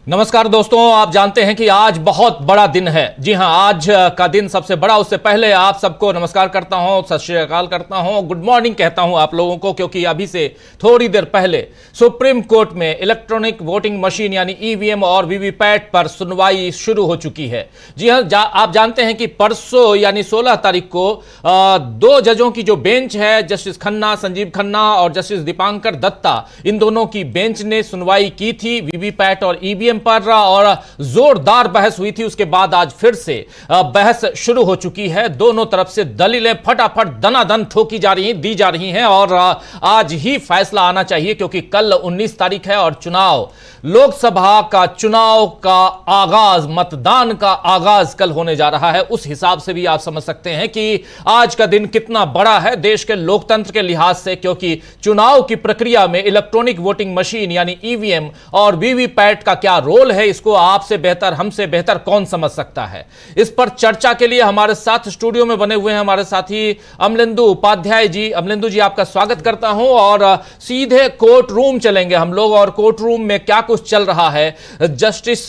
नमस्कार दोस्तों, आप जानते हैं कि आज बहुत बड़ा दिन है। जी हां, आज का दिन सबसे बड़ा। उससे पहले आप सबको नमस्कार करता हूं, सत श्री अकाल करता हूं, गुड मॉर्निंग कहता हूं आप लोगों को, क्योंकि अभी से थोड़ी देर पहले सुप्रीम कोर्ट में इलेक्ट्रॉनिक वोटिंग मशीन यानी ईवीएम और वीवीपैट पर सुनवाई शुरू हो चुकी है। जी हां, आप जानते हैं कि परसों यानी 16 तारीख को दो जजों की जो बेंच है, जस्टिस खन्ना, संजीव खन्ना और जस्टिस दीपांकर दत्ता, इन दोनों की बेंच ने सुनवाई की थी वीवीपैट और ईवीएम पर और जोरदार बहस हुई थी। उसके बाद आज फिर से बहस शुरू हो चुकी है। दोनों तरफ से दलीलें फटाफट दनादन ठोकी जा रही हैं, दी जा रही हैं और आज ही फैसला आना चाहिए, क्योंकि कल 19 तारीख है और चुनाव, लोकसभा का चुनाव का आगाज, मतदान का आगाज कल होने जा रहा है। उस हिसाब से भी आप समझ सकते हैं कि आज का दिन कितना बड़ा है देश के लोकतंत्र के लिहाज से, क्योंकि चुनाव की प्रक्रिया में इलेक्ट्रॉनिक वोटिंग मशीन यानी ईवीएम और वीवीपैट का क्या रोल है, इसको आपसे बेहतर, हमसे बेहतर कौन समझ सकता है। इस पर चर्चा के लिए हमारे साथ स्टूडियो में बने हुए हैं हमारे साथी अमलेंदु उपाध्याय जी। अमलेंदु जी, आपका स्वागत करता हूं और सीधे कोर्ट रूम चलेंगे हम लोग, और कोर्ट रूम में क्या कुछ चल रहा है। जस्टिस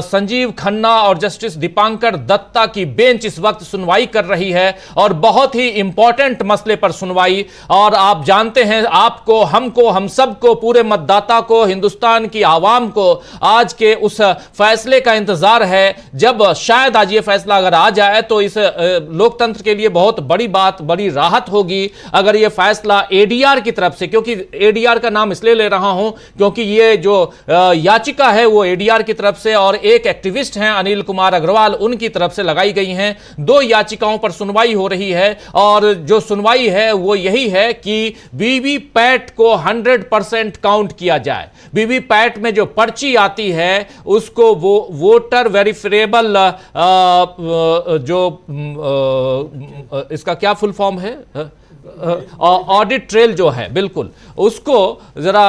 संजीव खन्ना और जस्टिस दीपांकर दत्ता की बेंच इस वक्त सुनवाई कर रही है और बहुत ही इंपॉर्टेंट मसले पर सुनवाई। और आप जानते हैं, आपको, हमको, हम सबको, पूरे मतदाता को, हिंदुस्तान की आवाम को आज के उस फैसले का इंतजार है। जब शायद आज ये फैसला अगर आ जाए तो इस लोकतंत्र के लिए बहुत बड़ी बात, बड़ी राहत होगी अगर ये फैसला एडीआर की तरफ से, क्योंकि एडीआर का नाम इसलिए ले रहा हूं क्योंकि ये जो याचिका है वो एडीआर की तरफ से और एक एक्टिविस्ट हैं अनिल कुमार अग्रवाल, उनकी तरफ से लगाई गई हैं। दो याचिकाओं पर सुनवाई हो रही है और जो सुनवाई है वो यही है कि वीवीपैट को 100% काउंट किया जाए। वीवीपैट में जो पर्ची आती है उसको वो वोटर वेरिफिएबल, जो इसका क्या फुल फॉर्म है, ऑडिट ट्रेल जो है, बिल्कुल उसको जरा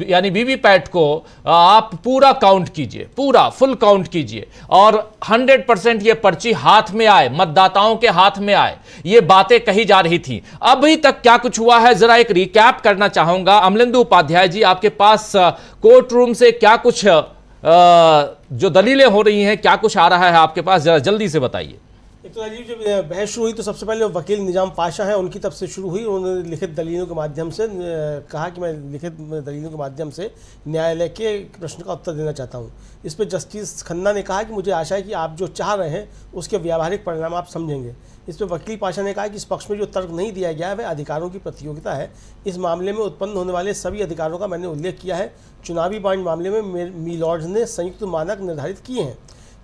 यानी वीवीपैट को आप पूरा काउंट कीजिए, पूरा फुल काउंट कीजिए और 100% ये पर्ची हाथ में आए, मतदाताओं के हाथ में आए। ये बातें कही जा रही थी। अभी तक क्या कुछ हुआ है जरा एक रिकैप करना चाहूंगा। अमलेंदु उपाध्याय जी, आपके पास कोर्ट रूम से क्या कुछ जो दलीलें हो रही हैं, क्या कुछ आ रहा है आपके पास, जरा जल्दी से बताइए। एक तो राजीव, जब बहस शुरू हुई तो सबसे पहले वकील निजाम पाशा है, उनकी तरफ से शुरू हुई। उन्होंने लिखित दलीलों के माध्यम से कहा कि मैं लिखित दलीलों के माध्यम से न्यायालय के प्रश्न का उत्तर देना चाहता हूं। इस पर जस्टिस खन्ना ने कहा कि मुझे आशा है कि आप जो चाह रहे हैं उसके व्यावहारिक परिणाम आप समझेंगे। इस पर वकील पाशा ने कहा कि इस पक्ष में जो तर्क नहीं दिया गया है वह अधिकारों की प्रतियोगिता है। इस मामले में उत्पन्न होने वाले सभी अधिकारों का मैंने उल्लेख किया है। चुनावी बॉन्ड मामले में मीलॉर्ड्स ने संयुक्त मानक निर्धारित किए हैं।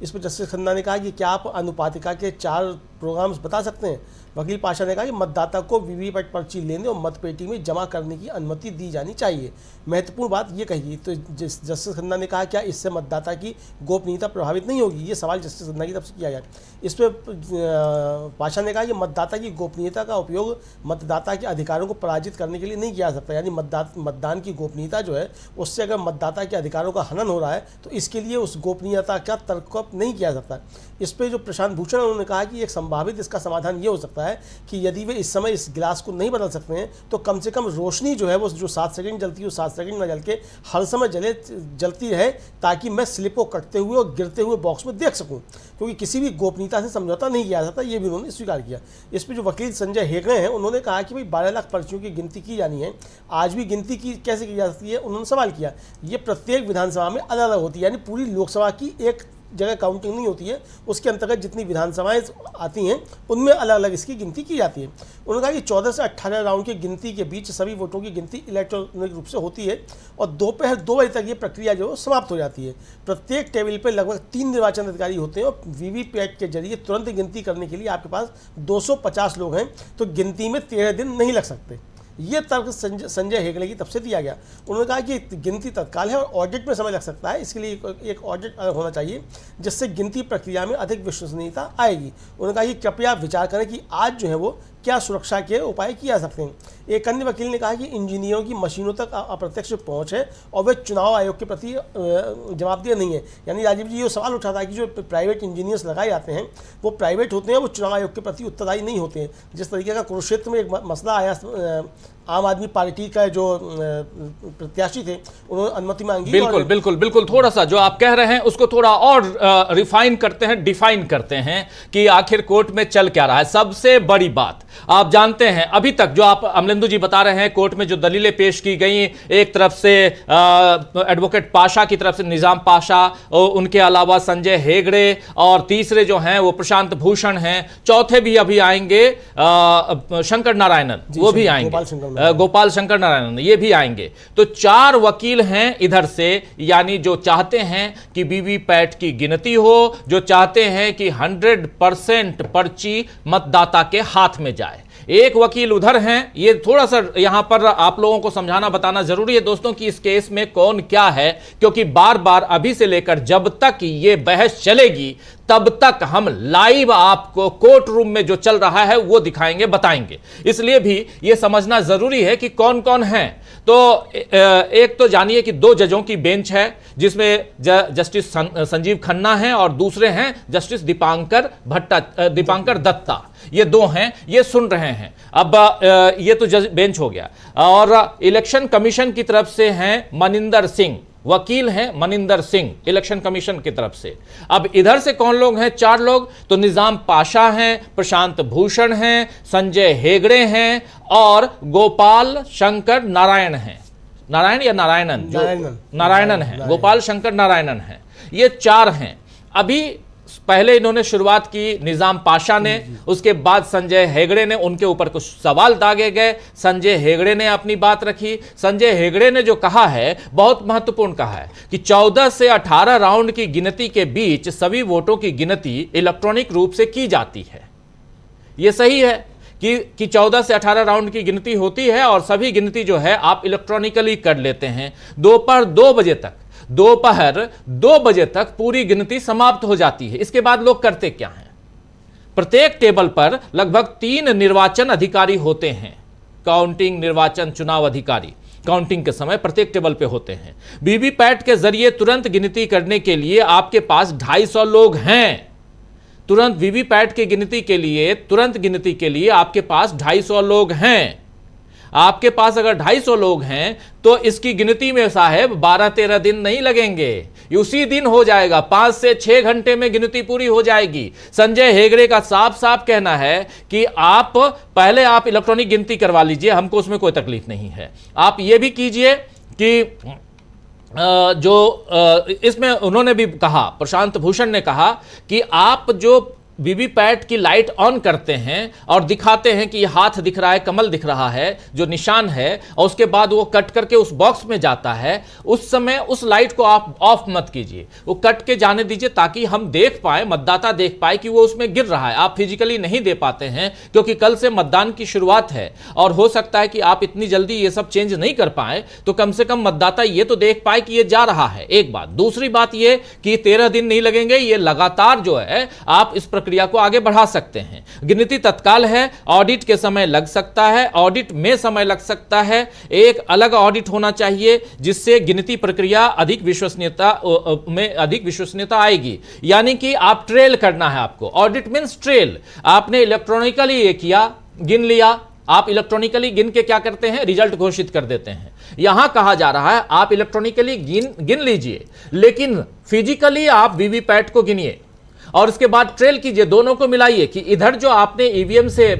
इस पर जस्टिस खन्ना ने कहा कि क्या आप अनुपातिका के 4 प्रोग्राम्स बता सकते हैं। वकील पाशा ने कहा कि मतदाता को वीवीपैट पर्ची लेने और मतपेटी में जमा करने की अनुमति दी जानी चाहिए। महत्वपूर्ण बात ये कही तो जस्टिस खन्ना ने कहा क्या इससे मतदाता की गोपनीयता प्रभावित नहीं होगी, ये सवाल जस्टिस खन्ना की तरफ से किया गया। इस पर पाशा ने कहा कि मतदाता की गोपनीयता का उपयोग मतदाता के अधिकारों को पराजित करने के लिए नहीं किया जा सकता। यानी मतदान की गोपनीयता जो है उससे अगर मतदाता के अधिकारों का हनन हो रहा है तो इसके लिए उस गोपनीयता का तर्क नहीं किया जा सकता। इस पर जो प्रशांत भूषण उन्होंने कहा कि एक संभावित इसका समाधान ये हो सकता है कि यदि वे इस समय इस गिलास को नहीं बदल सकते हैं तो कम से कम रोशनी जो है वो जो 7 सेकंड जलती है 7 सेकंड में जल के हर समय जलती रहे, ताकि मैं स्लिप को कटते हुए और गिरते हुए बॉक्स में देख सकूं, क्योंकि किसी भी गोपनीयता से समझौता नहीं किया जाता। ये भी उन्होंने स्वीकार किया। इस पर जो वकील संजय हेगड़े हैं उन्होंने कहा कि भाई 12 लाख पर्चियों की गिनती की जानी है, आज भी गिनती की कैसे की जा सकती है। उन्होंने सवाल किया ये प्रत्येक विधानसभा में अलग अलग होती है, यानी पूरी लोकसभा की एक जगह काउंटिंग नहीं होती है, उसके अंतर्गत जितनी विधानसभाएं आती हैं उनमें अलग अलग इसकी गिनती की जाती है। उन्होंने कहा कि 14 से 18 राउंड की गिनती के बीच सभी वोटों की गिनती इलेक्ट्रॉनिक रूप से होती है और दोपहर 2 बजे तक ये प्रक्रिया जो समाप्त हो जाती है। प्रत्येक टेबल पर लगभग 3 निर्वाचन अधिकारी होते हैं और वीवीपैट के जरिए तुरंत गिनती करने के लिए आपके पास 250 लोग हैं, तो गिनती में 13 दिन नहीं लग सकते। ये तर्क संजय हेगड़े की तरफ से दिया गया। उन्होंने कहा कि गिनती तत्काल है और ऑडिट में समय लग सकता है, इसके लिए एक ऑडिट होना चाहिए जिससे गिनती प्रक्रिया में अधिक विश्वसनीयता आएगी। उन्होंने कहा कि कृपया विचार करें कि आज जो है वो क्या सुरक्षा के उपाय किए जा सकते हैं। एक अन्य वकील ने कहा कि इंजीनियरों की मशीनों तक अप्रत्यक्ष पहुंच है और वे चुनाव आयोग के प्रति जवाबदेह नहीं है। यानी राजीव जी ये सवाल उठा था कि जो प्राइवेट इंजीनियर्स लगाए जाते हैं वो प्राइवेट होते हैं, वो चुनाव आयोग के प्रति उत्तरदायी नहीं होते हैं। जिस तरीके का कुरुक्षेत्र में एक मसला आया, आम आदमी पार्टी का जो प्रत्याशी थे उन्होंने अनुमति मांगी। बिल्कुल बिल्कुल बिल्कुल, थोड़ा सा जो आप कह रहे हैं उसको थोड़ा और रिफाइन करते हैं, डिफाइन करते हैं कि आखिर कोर्ट में चल क्या रहा है। सबसे बड़ी बात आप जानते हैं, अभी तक जो आप अमलेंदु जी बता रहे हैं, कोर्ट में जो दलीलें पेश की गई, एक तरफ से एडवोकेट पाशा की तरफ से निजाम पाशा, उनके अलावा संजय हेगड़े, और तीसरे जो हैं वो प्रशांत भूषण हैं, चौथे भी अभी आएंगे शंकर नारायणन, वो भी आएंगे, गोपाल शंकर नारायणन, ये भी आएंगे। तो 4 वकील हैं इधर से, यानी जो चाहते हैं कि वीवीपैट की गिनती हो, जो चाहते हैं कि 100% पर्ची मतदाता के हाथ में जाए। एक वकील उधर हैं। ये थोड़ा सा यहां पर आप लोगों को समझाना बताना जरूरी है दोस्तों कि इस केस में कौन क्या है, क्योंकि बार बार अभी से लेकर जब तक ये बहस चलेगी तब तक हम लाइव आपको कोर्ट रूम में जो चल रहा है वो दिखाएंगे, बताएंगे। इसलिए भी ये समझना जरूरी है कि कौन कौन है। तो एक तो जानिए कि 2 जजों की बेंच है जिसमें जस्टिस संजीव खन्ना हैं और दूसरे हैं जस्टिस दीपांकर दत्ता। ये 2 हैं, ये सुन रहे हैं। अब ये तो जज बेंच हो गया। और इलेक्शन कमीशन की तरफ से हैं मनिंदर सिंह, वकील हैं मनिंदर सिंह इलेक्शन कमीशन की तरफ से। अब इधर से कौन लोग हैं? 4 लोग। तो निजाम पाशा हैं, प्रशांत भूषण हैं, संजय हेगड़े हैं और गोपाल शंकर नारायण हैं। नारायण या नारायणन? नारायणन है, गोपाल शंकर नारायणन है। ये 4 हैं। अभी पहले इन्होंने शुरुआत की निजाम पाशा ने, उसके बाद संजय हेगड़े ने, उनके ऊपर कुछ सवाल दागे गए। संजय हेगड़े ने अपनी बात रखी। संजय हेगड़े ने जो कहा है बहुत महत्वपूर्ण कहा है कि 14 से 18 राउंड की गिनती के बीच सभी वोटों की गिनती इलेक्ट्रॉनिक रूप से की जाती है। यह सही है कि 14 से 18 राउंड की गिनती होती है और सभी गिनती जो है आप इलेक्ट्रॉनिकली कर लेते हैं। दोपहर 2 बजे तक पूरी गिनती समाप्त हो जाती है। इसके बाद लोग करते क्या हैं? प्रत्येक टेबल पर लगभग 3 निर्वाचन अधिकारी होते हैं। काउंटिंग, निर्वाचन, चुनाव अधिकारी काउंटिंग के समय प्रत्येक टेबल पे होते हैं। वीवीपैट के जरिए तुरंत गिनती करने के लिए आपके पास 250 लोग हैं। तुरंत वीवीपैट की गिनती के लिए, तुरंत गिनती के लिए आपके पास 250 लोग हैं। आपके पास अगर 250 लोग हैं तो इसकी गिनती में साहब 12-13 दिन नहीं लगेंगे, उसी दिन हो जाएगा। 5 से 6 घंटे में गिनती पूरी हो जाएगी। संजय हेगड़े का साफ साफ कहना है कि आप पहले आप इलेक्ट्रॉनिक गिनती करवा लीजिए, हमको उसमें कोई तकलीफ नहीं है। आप ये भी कीजिए कि इसमें उन्होंने भी कहा, प्रशांत भूषण ने कहा कि आप जो वीवीपैट की लाइट ऑन करते हैं और दिखाते हैं कि ये हाथ दिख रहा है, कमल दिख रहा है, जो निशान है, और उसके बाद वो कट करके उस बॉक्स में जाता है, उस समय उस लाइट को आप ऑफ मत कीजिए, वो कट के जाने दीजिए ताकि हम देख पाए, मतदाता देख पाए कि वो उसमें गिर रहा है। आप फिजिकली नहीं दे पाते हैं क्योंकि कल से मतदान की शुरुआत है और हो सकता है कि आप इतनी जल्दी ये सब चेंज नहीं कर पाए, तो कम से कम मतदाता ये तो देख पाए कि ये जा रहा है। एक बात। दूसरी बात ये कि 13 दिन नहीं लगेंगे, ये लगातार जो है आप इस प्रक्रिया को आगे बढ़ा सकते हैं। गिनती तत्काल है, ऑडिट के समय लग सकता है, ऑडिट में समय लग सकता है। एक अलग ऑडिट होना चाहिए जिससे गिनती प्रक्रिया अधिक विश्वसनीयता आएगी। यानी कि आप ट्रेल करना है आपको। Audit means trail. आपने इलेक्ट्रॉनिकली ये किया, गिन लिया। आप इलेक्ट्रॉनिकली गिन के क्या करते हैं? रिजल्ट घोषित कर देते हैं। यहां कहा जा रहा है आप इलेक्ट्रॉनिकली गिन लीजिए, लेकिन फिजिकली आप वीवीपैट को गिनिए और उसके बाद ट्रेल कीजिए, दोनों को मिलाइए कि इधर जो आपने ईवीएम से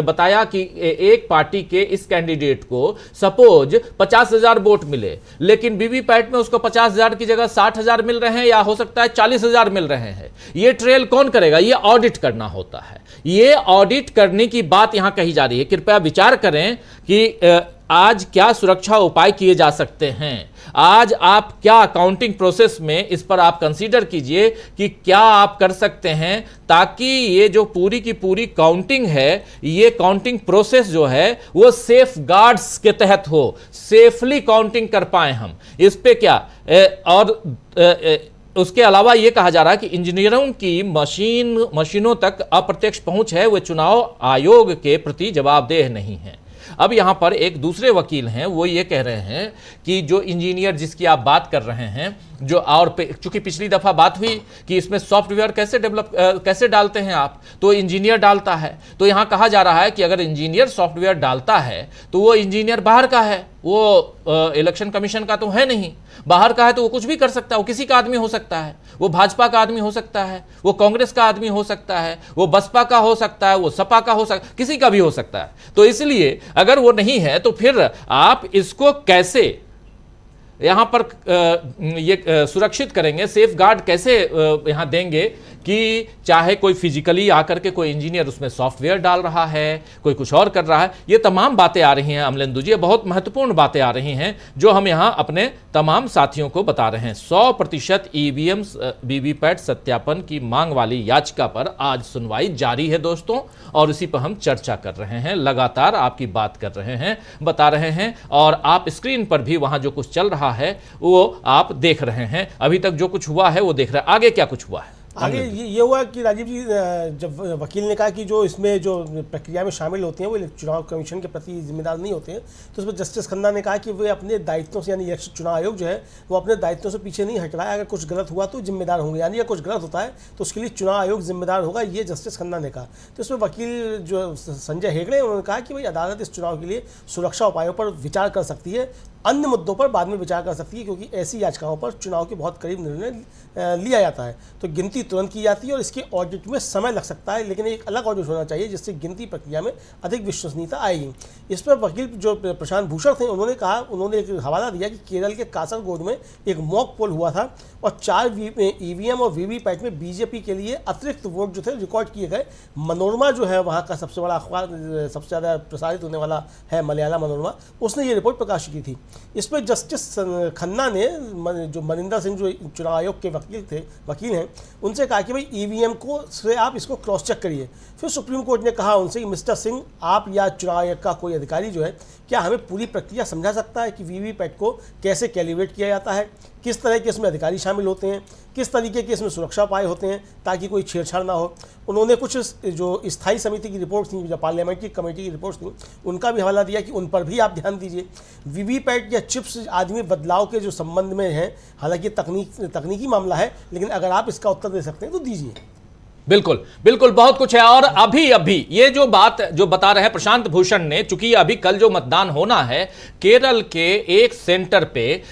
बताया कि एक पार्टी के इस कैंडिडेट को सपोज 50,000 वोट मिले, लेकिन वीवीपैट में उसको 50,000 की जगह 60,000 मिल रहे हैं या हो सकता है 40,000 मिल रहे हैं। ये ट्रेल कौन करेगा? ये ऑडिट करना होता है। ये ऑडिट करने की बात यहां कही जा रही है। कृपया विचार करें कि आज क्या सुरक्षा उपाय किए जा सकते हैं। आज आप क्या काउंटिंग प्रोसेस में इस पर आप कंसीडर कीजिए कि क्या आप कर सकते हैं ताकि ये जो पूरी की पूरी काउंटिंग है, ये काउंटिंग प्रोसेस जो है वो सेफ गार्ड्स के तहत हो, सेफली काउंटिंग कर पाए हम। इस पे क्या और उसके अलावा ये कहा जा रहा है कि इंजीनियरों की मशीनों तक अप्रत्यक्ष पहुंच है, वे चुनाव आयोग के प्रति जवाबदेह नहीं है। अब यहां पर एक दूसरे वकील हैं, वो ये कह रहे हैं कि जो इंजीनियर जिसकी आप बात कर रहे हैं, जो और चूंकि पिछली दफा बात हुई कि इसमें सॉफ्टवेयर कैसे डालते हैं आप, तो इंजीनियर डालता है। तो यहां कहा जा रहा है कि अगर इंजीनियर सॉफ्टवेयर डालता है तो वो इंजीनियर बाहर का है, वो इलेक्शन कमीशन का तो है नहीं। बाहर का है तो वो कुछ भी कर सकता है, वो किसी का आदमी हो सकता है, वो भाजपा का आदमी हो सकता है, वो कांग्रेस का आदमी हो सकता है, वो बसपा का हो सकता है, वो सपा का हो सकता है, किसी का भी हो सकता है। तो इसलिए अगर वो नहीं है तो फिर आप इसको कैसे यहां पर ये सुरक्षित करेंगे, सेफ गार्ड कैसे यहां देंगे कि चाहे कोई फिजिकली आकर के कोई इंजीनियर उसमें सॉफ्टवेयर डाल रहा है, कोई कुछ और कर रहा है। ये तमाम बातें आ रही हैं अमलेंदु जी, ये बहुत महत्वपूर्ण बातें आ रही हैं जो हम यहां अपने तमाम साथियों को बता रहे हैं। 100% ईवीएम वीवीपैट सत्यापन की मांग वाली याचिका पर आज सुनवाई जारी है दोस्तों, और इसी पर हम चर्चा कर रहे हैं, लगातार आपकी बात कर रहे हैं, बता रहे हैं, और आप स्क्रीन पर भी वहां जो कुछ चल रहा है वो आप देख रहे हैं। अभी तक जो कुछ हुआ है वो देख रहे हैं, आगे क्या कुछ हुआ है? आगे ये हुआ कि राजीव जी, जब वकील ने कहा कि जो इसमें जो प्रक्रिया में शामिल होते हैं वो चुनाव कमीशन के प्रति जिम्मेदार नहीं होते हैं, तो उसमें जस्टिस खन्ना ने कहा कि वे अपने दायित्वों से, यानी इलेक्शन चुनाव आयोग जो है वो अपने दायित्वों से पीछे नहीं हट रहा है। अगर कुछ गलत हुआ तो जिम्मेदार होंगे, यानी अगर कुछ गलत होता है तो उसके लिए चुनाव आयोग जिम्मेदार होगा, ये जस्टिस खन्ना ने कहा। तो इसमें वकील जो संजय हेगड़े उन्होंने कहा कि भाई अदालत इस चुनाव के लिए सुरक्षा उपायों पर विचार कर सकती है, अन्य मुद्दों पर बाद में विचार कर सकती है, क्योंकि ऐसी याचिकाओं पर चुनाव के बहुत करीब निर्णय लिया जाता है। तो गिनती तुरंत की जाती है और इसके ऑडिट में समय लग सकता है, लेकिन एक अलग ऑडिट होना चाहिए जिससे गिनती प्रक्रिया में अधिक विश्वसनीयता आएगी। इस पर वकील जो प्रशांत भूषण थे उन्होंने कहा, उन्होंने एक हवाला दिया कि केरल के कासरगोड में एक मॉक पोल हुआ था और 4 ईवीएम और वीवीपैट में बीजेपी के लिए अतिरिक्त वोट जो थे रिकॉर्ड किए गए। मनोरमा जो है वहाँ का सबसे बड़ा अखबार, सबसे ज़्यादा प्रसारित होने वाला है मलयाला मनोरमा, उसने ये रिपोर्ट प्रकाशित की थी। इस पर जस्टिस खन्ना ने, जो मनिंदर सिंह जो चुनाव आयोग के वकील हैं, उनसे कहा कि भाई ईवीएम को से आप इसको क्रॉस चेक करिए। फिर सुप्रीम कोर्ट ने कहा उनसे कि मिस्टर सिंह, आप या चुनाव आयोग का कोई अधिकारी जो है, क्या हमें पूरी प्रक्रिया समझा सकता है कि वीवीपैट को कैसे कैलिब्रेट किया जाता है, किस तरह के इसमें अधिकारी शामिल होते हैं, किस तरीके के इसमें सुरक्षा उपाय होते हैं ताकि कोई छेड़छाड़ ना हो। उन्होंने कुछ जो स्थायी समिति की रिपोर्ट थी, जो पार्लियामेंट्री कमेटी की रिपोर्ट थी, उनका भी हवाला दिया कि उन पर भी आप ध्यान दीजिए। वीवीपैट या चिप्स आदि में बदलाव के जो संबंध में है, हालांकि तकनीकी मामला है, लेकिन अगर आप इसका उत्तर दे सकते हैं तो दीजिए। बिल्कुल बिल्कुल, बहुत कुछ है। और अभी ये जो बात जो बता रहे हैं प्रशांत भूषण ने, चूंकि अभी कल जो मतदान होना है, केरल के एक सेंटर पे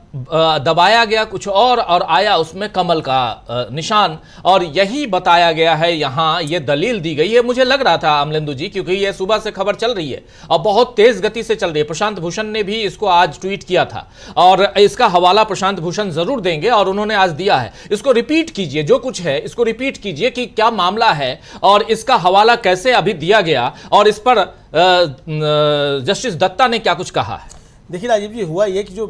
दबाया गया कुछ और आया उसमें कमल का निशान, और यही बताया गया है, यहां ये दलील दी गई है। मुझे लग रहा था अमलेंदु जी, क्योंकि ये सुबह से खबर चल रही है और बहुत तेज गति से चल रही है, प्रशांत भूषण ने भी इसको आज ट्वीट किया था और इसका हवाला प्रशांत भूषण जरूर देंगे, और उन्होंने आज दिया है। इसको रिपीट कीजिए, जो कुछ है इसको रिपीट कीजिए कि क्या मामला है और इसका हवाला कैसे अभी दिया गया, और इस पर जस्टिस दत्ता ने क्या कुछ कहा है। देखिए राजीव जी, हुआ ये कि जो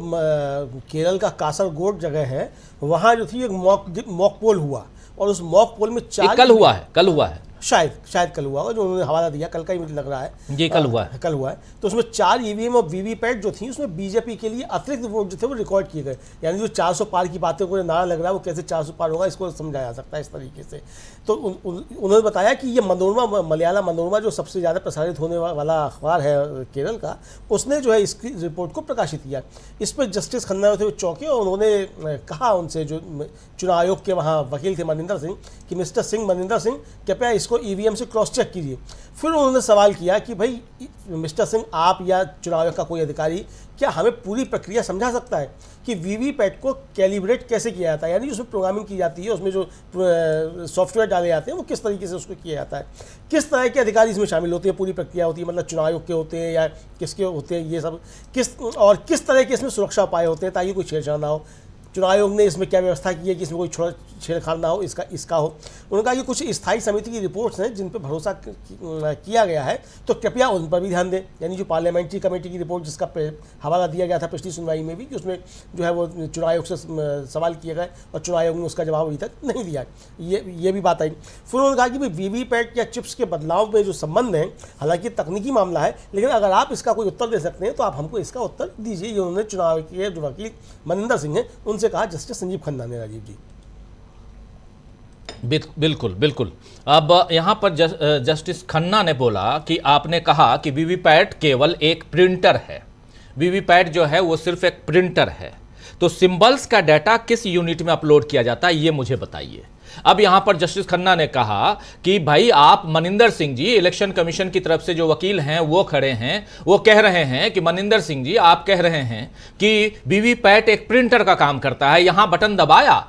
केरल का कासरगोड जगह है, वहाँ जो थी एक मॉक पोल हुआ, और उस मॉक पोल में 4 कल हुआ है शायद कल हुआ होगा, जो उन्होंने हवाला दिया कल का ही मुझे लग रहा है, ये कल हुआ है। तो उसमें 4 ईवीएम और वीवीपैट जो थी, उसमें बीजेपी के लिए अतिरिक्त वोट जो थे वो रिकॉर्ड किए गए। यानी जो 400 पार की बातें को नारा लग रहा है, वो कैसे 400 पार होगा, इसको समझाया जा सकता है इस तरीके से। तो उन्होंने बताया कि ये मलयाला मनोरमा जो सबसे ज़्यादा प्रसारित होने वाला अखबार है केरल का, उसने जो है इसकी रिपोर्ट को प्रकाशित किया। इस पर जस्टिस खन्ना थे वो चौंके, और उन्होंने कहा उनसे, जो चुनाव आयोग के वहाँ वकील थे मनिंदर सिंह, कि मिस्टर सिंह, मनिंदर सिंह, कृपया इसको ईवीएम से क्रॉस चेक कीजिए। फिर उन्होंने सवाल किया कि भाई मिस्टर सिंह, आप या चुनाव आयोग का कोई अधिकारी क्या हमें पूरी प्रक्रिया समझा सकता है कि वीवीपैट को कैलिब्रेट कैसे किया जाता है, यानी उसमें प्रोग्रामिंग की जाती है, उसमें जो सॉफ्टवेयर डाले जाते हैं वो किस तरीके से उसको किया जाता है, किस तरह के अधिकारी इसमें शामिल होते हैं, पूरी प्रक्रिया होती है, मतलब चुनाव आयोग के होते हैं या किसके होते हैं, ये सब किस तरह के इसमें सुरक्षा उपाय होते हैं ताकि कोई छेड़छाड़ ना हो। चुनाव आयोग ने इसमें क्या व्यवस्था की है कि इसमें कोई छेड़छाड़ ना हो, इसका हो। उन्होंने कहा कि कुछ स्थायी समिति की रिपोर्ट्स हैं जिन पर भरोसा किया गया है, तो कृपया उन पर भी ध्यान दें। यानी जो पार्लियामेंट्री कमेटी की रिपोर्ट, जिसका हवाला दिया गया था पिछली सुनवाई में भी, कि उसमें जो है वो चुनाव आयोग से सवाल किए गए और चुनाव आयोग ने उसका जवाब अभी तक नहीं दिया, ये भी बात आई। फिर उन्होंने कहा कि भाई वीवीपैट या चिप्स के बदलाव में जो संबंध है, हालांकि तकनीकी मामला है, लेकिन अगर आप इसका कोई उत्तर दे सकते हैं तो आप हमको इसका उत्तर दीजिए। ये उन्होंने चुनाव के जो वकील मनिंदर सिंह हैं उनसे से कहा जस्टिस संजीव खन्ना ने, राजीव जी। बिल्कुल बिल्कुल। अब यहां पर जस्टिस खन्ना ने बोला कि आपने कहा कि वीवीपैट केवल एक प्रिंटर है, वीवीपैट जो है वो सिर्फ एक प्रिंटर है, तो सिंबल्स का डाटा किस यूनिट में अपलोड किया जाता है ये मुझे बताइए। अब यहां पर जस्टिस खन्ना ने कहा कि भाई आप मनिंदर सिंह जी, इलेक्शन कमीशन की तरफ से जो वकील हैं वो खड़े हैं, वो कह रहे हैं कि मनिंदर सिंह जी आप कह रहे हैं कि वीवीपैट एक प्रिंटर का काम करता है, यहां बटन दबाया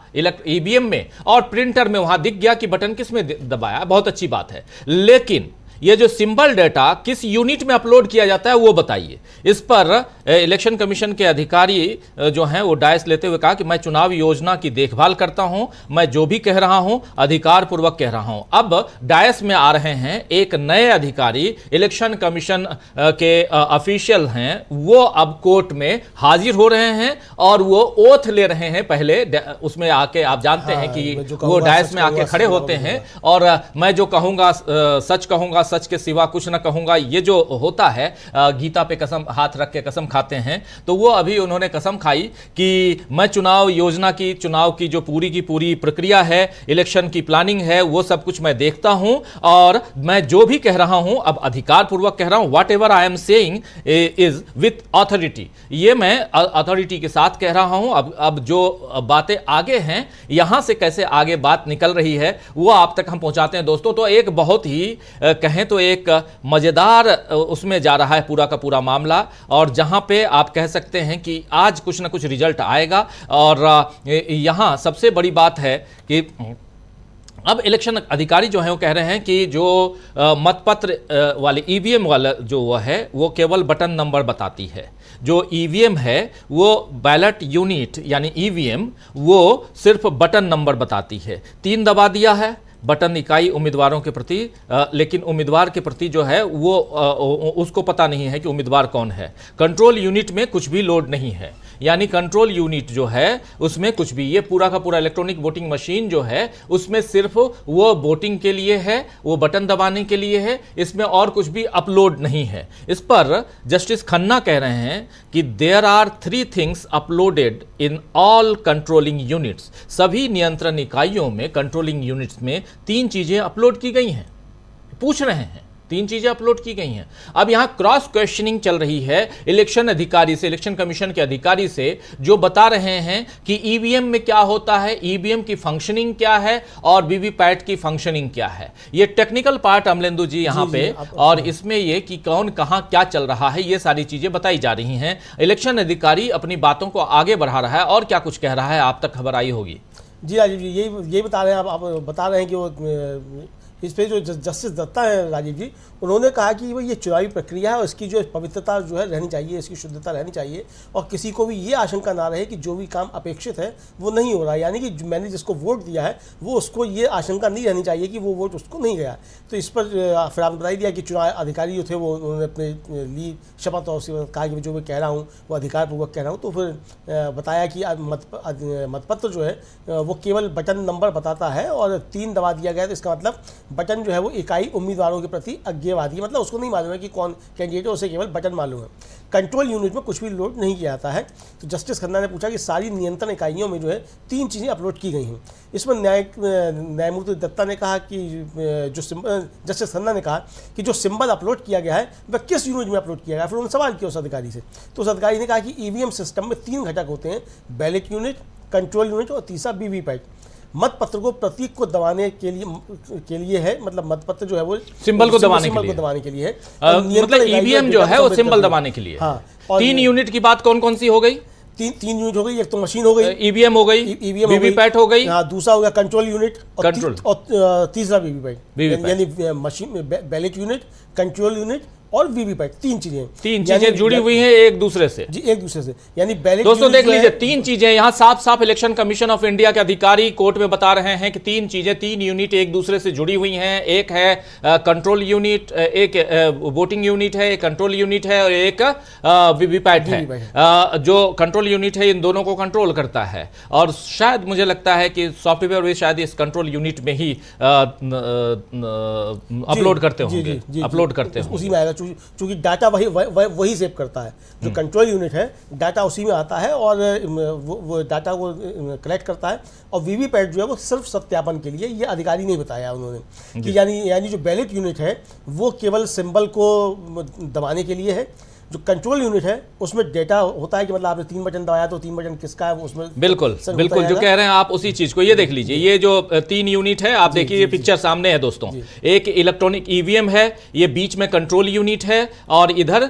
ईवीएम में और प्रिंटर में वहां दिख गया कि बटन किस में दबाया, बहुत अच्छी बात है, लेकिन ये जो सिंबल डाटा किस यूनिट में अपलोड किया जाता है वो बताइए। इस पर इलेक्शन कमीशन के अधिकारी जो हैं वो डायस लेते हुए कहा कि मैं चुनाव योजना की देखभाल करता हूं, मैं जो भी कह रहा हूं अधिकार पूर्वक कह रहा हूं। अब डायस में आ रहे हैं एक नए अधिकारी, इलेक्शन कमीशन के ऑफिशियल हैं, वो अब कोर्ट में हाजिर हो रहे हैं और वो ओथ ले रहे हैं। पहले उसमें आके आप जानते हैं कि वो डायस में आके खड़े होते हैं और मैं जो कहूंगा सच कहूंगा, सच के सिवा कुछ ना कहूंगा, ये जो होता है गीता पे कसम हाथ रख के कसम खाते हैं, तो वो अभी उन्होंने कसम खाई कि मैं चुनाव योजना की, चुनाव की जो पूरी की पूरी प्रक्रिया है, इलेक्शन की प्लानिंग है, वो सब कुछ मैं देखता हूं और मैं जो भी कह रहा हूं अब अधिकार पूर्वक कह रहा हूं, what ever I am saying is with authority, ये मैं अथॉरिटी के साथ कह रहा हूं। अब जो बातें आगे हैं, यहां से कैसे आगे बात निकल रही है वो आप तक हम पहुंचाते हैं दोस्तों। तो एक बहुत ही कहें तो एक मजेदार उसमें जा रहा है पूरा का पूरा मामला, और जहां पे आप कह सकते हैं कि आज कुछ ना कुछ रिजल्ट आएगा। और यहां सबसे बड़ी बात है कि अब इलेक्शन अधिकारी जो है वो कह रहे हैं कि जो मतपत्र वाले ईवीएम वाला जो वो है वो केवल बटन नंबर बताती है, जो ईवीएम है वो बैलेट यूनिट यानी ईवीएम वो सिर्फ बटन नंबर बताती है। 3 दबा दिया है बटन इकाई उम्मीदवारों के प्रति, लेकिन उम्मीदवार के प्रति जो है वो उसको पता नहीं है कि उम्मीदवार कौन है। कंट्रोल यूनिट में कुछ भी लोड नहीं है, यानी कंट्रोल यूनिट जो है उसमें कुछ भी, ये पूरा का पूरा इलेक्ट्रॉनिक वोटिंग मशीन जो है उसमें सिर्फ वो वोटिंग के लिए है, वो बटन दबाने के लिए है, इसमें और कुछ भी अपलोड नहीं है। इस पर जस्टिस खन्ना कह रहे हैं कि there are 3 things uploaded in all controlling units, सभी नियंत्रण इकाइयों में, कंट्रोलिंग यूनिट्स में 3 चीजें अपलोड की गई हैं। पूछ रहे हैं 3 चीजें अपलोड की गई हैं। अब यहां क्रॉस क्वेश्चनिंग चल रही है इलेक्शन अधिकारी से, इलेक्शन कमीशन के अधिकारी से, जो बता रहे हैं कि ईवीएम में क्या होता है, ईवीएम की फंक्शनिंग क्या है और वीवीपैट की फंक्शनिंग क्या है। ये टेक्निकल पार्ट अमलेंदु जी यहां पे, और इसमें ये कि कौन कहां क्या चल रहा है ये सारी चीजें बताई जा रही हैं। इलेक्शन अधिकारी अपनी बातों को आगे बढ़ा रहा है और क्या कुछ कह रहा है आप तक खबर आई होगी। जी राजीव जी, यही बता रहे हैं, आप बता रहे हैं कि वो इस पे जो जस्टिस दत्ता है राजीव जी, उन्होंने कहा कि ये चुनावी प्रक्रिया है और इसकी जो पवित्रता जो है रहनी चाहिए, इसकी शुद्धता रहनी चाहिए और किसी को भी ये आशंका ना रहे कि जो भी काम अपेक्षित है वो नहीं हो रहा है, यानी कि मैंने जिसको वोट दिया है वो उसको ये आशंका नहीं रहनी चाहिए कि वो वोट उसको नहीं गया। तो इस पर फिर आपने बता दिया कि चुनाव अधिकारी जो थे वो उन्होंने अपने ली शपथ और कहा कि जो मैं कह रहा हूँ वो अधिकारपूर्वक कह रहा हूँ। तो फिर बताया कि मतपत्र जो है वो केवल बटन नंबर बताता है और 3 दबा दिया गया, तो इसका मतलब बटन जो है वो इकाई उम्मीदवारों के प्रति अज्ञेयवादी, मतलब उसको नहीं मालूम है कि कौन कैंडिडेट है, उसे केवल बटन मालूम है। कंट्रोल यूनिट में कुछ भी लोड नहीं किया जाता है। तो जस्टिस खन्ना ने पूछा कि सारी नियंत्रण इकाइयों में जो है 3 चीज़ें अपलोड की गई हैं। इसमें न्यायमूर्ति दत्ता ने कहा कि जस्टिस खन्ना ने कहा कि जो सिंबल अपलोड किया गया है वह किस यूनिट में अपलोड किया गया। फिर उन्होंने सवाल किया उस अधिकारी से, तो उस अधिकारी ने कहा कि ईवीएम सिस्टम में 3 घटक होते हैं, बैलेट यूनिट, कंट्रोल यूनिट और तीसरा वीवीपैट। मतपत्र को प्रतीक को दबाने के लिए है, मतलब मतपत्र जो है वो सिंबल को दबाने के लिए है, मतलब ईवीएम जो है वो सिंबल दबाने के लिए। हाँ, 3 यूनिट की बात कौन कौन सी हो गई? 3 यूनिट हो गई, एक तो मशीन हो गई, ईवीएम हो गई, वीवीपैट हो गई, हाँ, दूसरा हो गया कंट्रोल यूनिट और तीसरा वीवीपैट, यानी machine, ballot unit, control unit और वीवीपैट। 3 चीजें जुड़ी हुई हैं एक दूसरे से, जी, एक दूसरे से, यानी बैलेट। दोस्तों देख लीजिए 3 चीजें यहां साफ साफ इलेक्शन कमीशन ऑफ इंडिया के अधिकारी कोर्ट में बता रहे हैं कि 3 चीजें, 3 यूनिट एक दूसरे से जुड़ी हुई हैं। एक है कंट्रोल यूनिट, एक वोटिंग यूनिट है, एक कंट्रोल यूनिट है और एक वीवीपैट है। जो कंट्रोल यूनिट है इन दोनों को कंट्रोल करता है और शायद मुझे लगता है कि सॉफ्टवेयर भी शायद इस कंट्रोल यूनिट में ही अपलोड करते होंगे, अपलोड करते होंगे, उसी में आएगा। चूंकि डाटा वही सेव करता है। जो कंट्रोल यूनिट है डाटा उसी में आता है और वो डाटा को कलेक्ट करता है। और वीवीपैट जो है वो सिर्फ सत्यापन के लिए, ये अधिकारी नहीं बताया उन्होंने कि यानी जो बैलेट यूनिट है वो केवल सिंबल को दबाने के लिए है। जो कंट्रोल यूनिट है उसमें डेटा होता है कि मतलब आपने 3 बटन दबाया तो 3 बटन किसका है वो उसमें बिल्कुल जो कह रहे हैं आप उसी चीज को, ये देख लीजिए, ये जो 3 यूनिट है आप देखिए, ये पिक्चर सामने है दोस्तों। एक इलेक्ट्रॉनिक ईवीएम है, ये बीच में कंट्रोल यूनिट है और इधर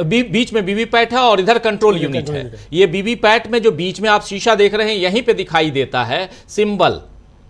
बीच में वीवीपैट है और इधर कंट्रोल यूनिट है। ये वीवीपैट में जो बीच में आप शीशा देख रहे हैं यहीं पे दिखाई देता है सिंबल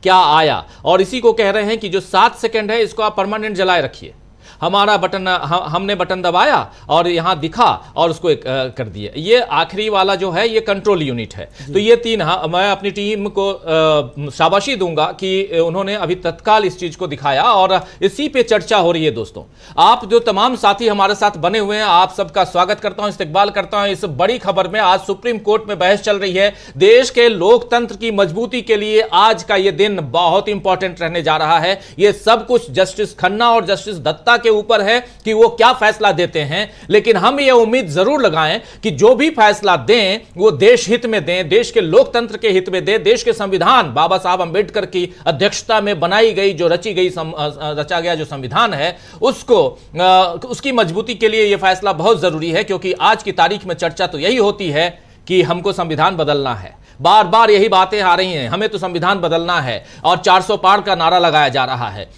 क्या आया, और इसी को कह रहे हैं कि जो 7 सेकंड है इसको आप परमानेंट जलाए रखिए। हमारा बटन हमने बटन दबाया और यहां दिखा और उसको कर दिया। ये आखिरी वाला जो है ये कंट्रोल यूनिट है। तो ये 3 मैं अपनी टीम को शाबाशी दूंगा कि उन्होंने अभी तत्काल इस चीज को दिखाया और इसी पे चर्चा हो रही है दोस्तों। आप जो तमाम साथी हमारे साथ बने हुए हैं आप सबका स्वागत करता हूं, इस्तकबाल करता हूं इस बड़ी खबर में। आज सुप्रीम कोर्ट में बहस चल रही है। देश के लोकतंत्र की मजबूती के लिए आज का यह दिन बहुत इंपॉर्टेंट रहने जा रहा है। यह सब कुछ जस्टिस खन्ना और जस्टिस दत्ता के ऊपर है कि वो क्या फैसला देते हैं, लेकिन हम ये उम्मीद जरूर लगाएं कि जो भी फैसला दें वो देश हित में दें, देश के लोकतंत्र के हित में दें। देश के संविधान बाबा साहब अंबेडकर की अध्यक्षता में बनाई गई जो रचा गया जो संविधान है उसकी मजबूती के लिए यह फैसला बहुत जरूरी है, क्योंकि आज की तारीख में चर्चा तो यही होती है कि हमको संविधान बदलना है। बार बार यही बातें आ रही हैं, हमें तो संविधान बदलना है और 400 पार का नारा लगाया जा रहा है।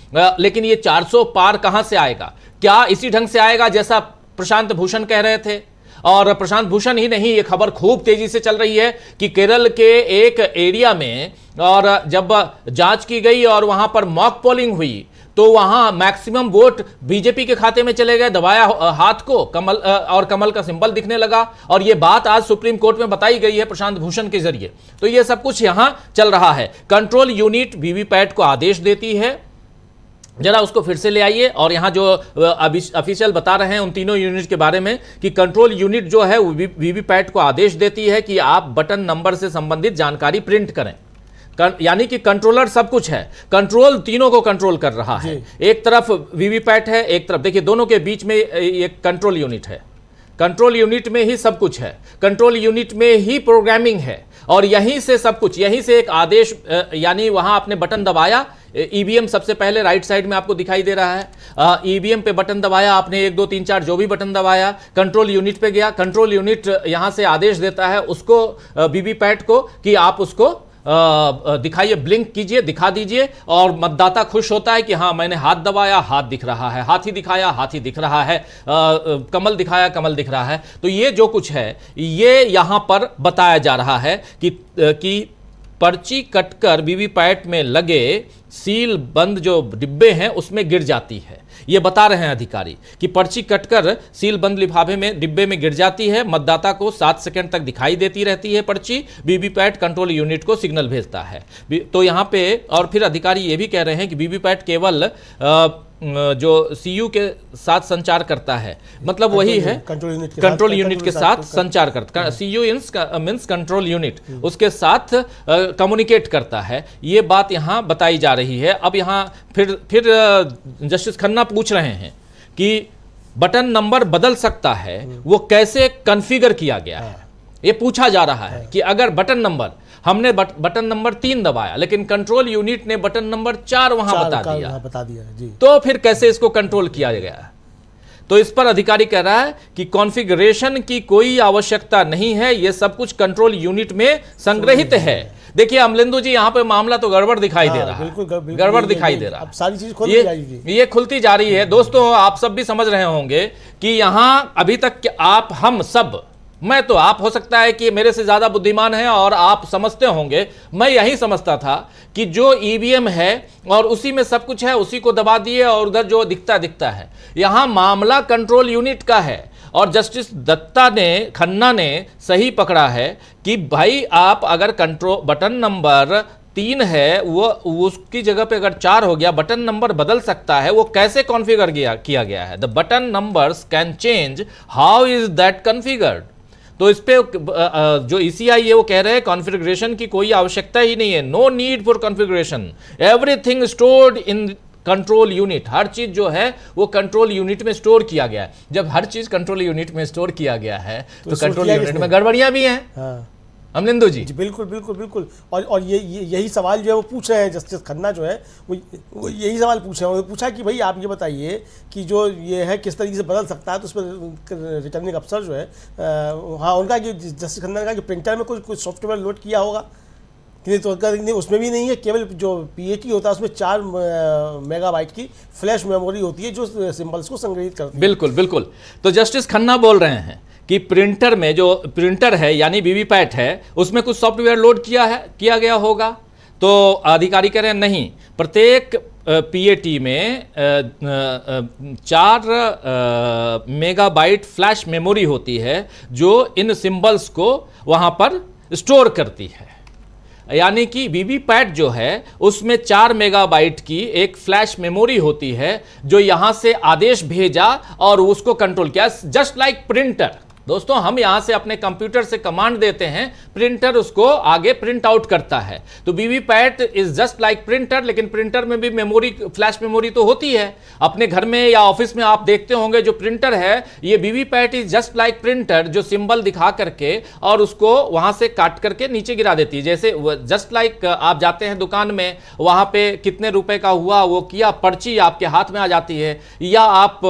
लेकिन ये 400 पार कहां से आएगा? क्या इसी ढंग से आएगा जैसा प्रशांत भूषण कह रहे थे? और प्रशांत भूषण ही नहीं, ये खबर खूब तेजी से चल रही है कि केरल के एक एरिया में और जब जांच की गई और वहां पर मॉक पोलिंग हुई तो वहां मैक्सिमम वोट बीजेपी के खाते में चले गए। दबाया हाथ को कमल और कमल का सिंबल दिखने लगा, और यह बात आज सुप्रीम कोर्ट में बताई गई है प्रशांत भूषण के जरिए। तो यह सब कुछ यहां चल रहा है। कंट्रोल यूनिट वीवीपैट को आदेश देती है, जरा उसको फिर से ले आइए। और यहां जो ऑफिशियल बता रहे हैं उन तीनों यूनिट के बारे में कि कंट्रोल यूनिट जो है वीवीपैट को आदेश देती है कि आप बटन नंबर से संबंधित जानकारी प्रिंट करें। यानी कि कंट्रोलर सब कुछ है, कंट्रोल तीनों को कंट्रोल कर रहा है। एक तरफ वीवीपैट है, एक तरफ देखिए दोनों के बीच में एक कंट्रोल यूनिट है। कंट्रोल यूनिट में ही सब कुछ है, कंट्रोल यूनिट में ही प्रोग्रामिंग है और यहीं से सब कुछ, यहीं से एक आदेश, यानी वहां आपने बटन दबाया, ईवीएम सबसे पहले राइट साइड में आपको दिखाई दे रहा है। ईवीएम पे बटन दबाया आपने, 1 2 3 4 जो भी बटन दबाया, कंट्रोल यूनिट पे गया। कंट्रोल यूनिट यहां से आदेश देता है उसको वीवीपैट को कि आप उसको दिखाइए, ब्लिंक कीजिए, दिखा दीजिए, और मतदाता खुश होता है कि हाँ मैंने हाथ दबाया, हाथ दिख रहा है, हाथी दिखाया, हाथी दिख रहा है, कमल दिखाया, कमल दिख रहा है। तो ये जो कुछ है ये यहां पर बताया जा रहा है कि पर्ची कटकर वीवीपैट में लगे सील बंद जो डिब्बे हैं उसमें गिर जाती है। ये बता रहे हैं अधिकारी कि पर्ची कटकर सील बंद लिफाफे में डिब्बे में गिर जाती है। मतदाता को 7 सेकंड तक दिखाई देती रहती है पर्ची। वीवीपैट कंट्रोल यूनिट को सिग्नल भेजता है। तो यहाँ पे और फिर अधिकारी ये भी कह रहे हैं कि वीवीपैट केवल जो सीयू के साथ संचार करता है, मतलब वही है कंट्रोल यूनिट के साथ संचार करता, सीयू मींस कंट्रोल यूनिट, उसके साथ कम्युनिकेट करता है। ये बात यहाँ बताई जा रही है। अब यहाँ फिर जस्टिस खन्ना पूछ रहे हैं कि बटन नंबर बदल सकता है, वो कैसे कॉन्फ़िगर किया गया है। ये पूछा जा रहा है कि अगर बटन नंबर हमने बटन नंबर 3 दबाया लेकिन कंट्रोल यूनिट ने बटन नंबर 4 वहां बता दिया जी, तो फिर कैसे इसको कंट्रोल किया गया? तो इस पर अधिकारी कह रहा है कि कॉन्फ़िगरेशन की कोई आवश्यकता नहीं है, यह सब कुछ कंट्रोल यूनिट में संग्रहित है। देखिए अमलेंदु जी, यहाँ पे मामला तो गड़बड़ दिखाई दे रहा है, गड़बड़ दिखाई दे रहा है। सारी चीज ये खुलती जा रही है। दोस्तों आप सब भी समझ रहे होंगे कि यहाँ अभी तक आप, हम सब, मैं तो, आप हो सकता है कि मेरे से ज्यादा बुद्धिमान है और आप समझते होंगे, मैं यही समझता था कि जो ईवीएम है और उसी में सब कुछ है, उसी को दबा दिए और उधर जो दिखता है। यहां मामला कंट्रोल यूनिट का है और जस्टिस दत्ता ने, खन्ना ने सही पकड़ा है कि भाई आप अगर बटन नंबर 3 है वो उसकी जगह पे अगर 4 हो गया, बटन नंबर बदल सकता है। वो कैसे कॉन्फ़िगर किया गया है? The button numbers can change, how is that configured? तो इस पे जो ECI है वो कह रहे हैं कॉन्फ़िगरेशन की कोई आवश्यकता ही नहीं है। No need for configuration, everything stored in control unit, हर चीज जो है वो कंट्रोल यूनिट में स्टोर किया गया है। जब हर चीज कंट्रोल यूनिट में स्टोर किया गया है तो कंट्रोल यूनिट में गड़बड़ियां भी हैं। हाँ अमलिंदु जी, बिल्कुल बिल्कुल बिल्कुल। और यही सवाल जो है वो पूछ रहे हैं जस्टिस खन्ना जो है वो यही सवाल पूछ रहे हैं। उन्होंने पूछा कि भाई आप ये बताइए कि जो ये है किस तरीके से बदल सकता है, तो उस पर रिटर्निंग अफसर जो है हाँ उनका कि जस्टिस खन्ना ने कहा कि प्रिंटर में कुछ सॉफ्टवेयर लोड किया होगा कि नहीं, तो उसमें भी नहीं है। केवल जो PAT होता है उसमें 4 मेगाबाइट की फ्लैश मेमोरी होती है जो सिंबल्स को संग्रहित करती है। बिल्कुल बिल्कुल। तो जस्टिस खन्ना बोल रहे हैं कि प्रिंटर में जो प्रिंटर है यानी वीवीपैट है उसमें कुछ सॉफ्टवेयर लोड किया गया होगा। तो अधिकारी कह रहे हैं नहीं, प्रत्येक PAT में 4 मेगाबाइट फ्लैश मेमोरी होती है जो इन सिंबल्स को वहां पर स्टोर करती है। यानी कि वीवीपैट जो है उसमें 4 मेगाबाइट की एक फ्लैश मेमोरी होती है जो यहां से आदेश भेजा और उसको कंट्रोल किया, जस्ट लाइक प्रिंटर। दोस्तों हम यहां से अपने कंप्यूटर से कमांड देते हैं, प्रिंटर उसको आगे प्रिंट आउट करता है। तो VVPAT is just like printer, लेकिन प्रिंटर में भी मेमोरी, फ्लैश मेमोरी तो होती है। अपने घर में या ऑफिस में आप देखते होंगे जो प्रिंटर है, ये VVPAT is just like printer, जो सिंबल दिखा करके और उसको वहां से काट करके नीचे गिरा देती है। जैसे जस्ट लाइक आप जाते हैं दुकान में, वहां पे कितने रुपए का हुआ वो किया, पर्ची आपके हाथ में आ जाती है, या आप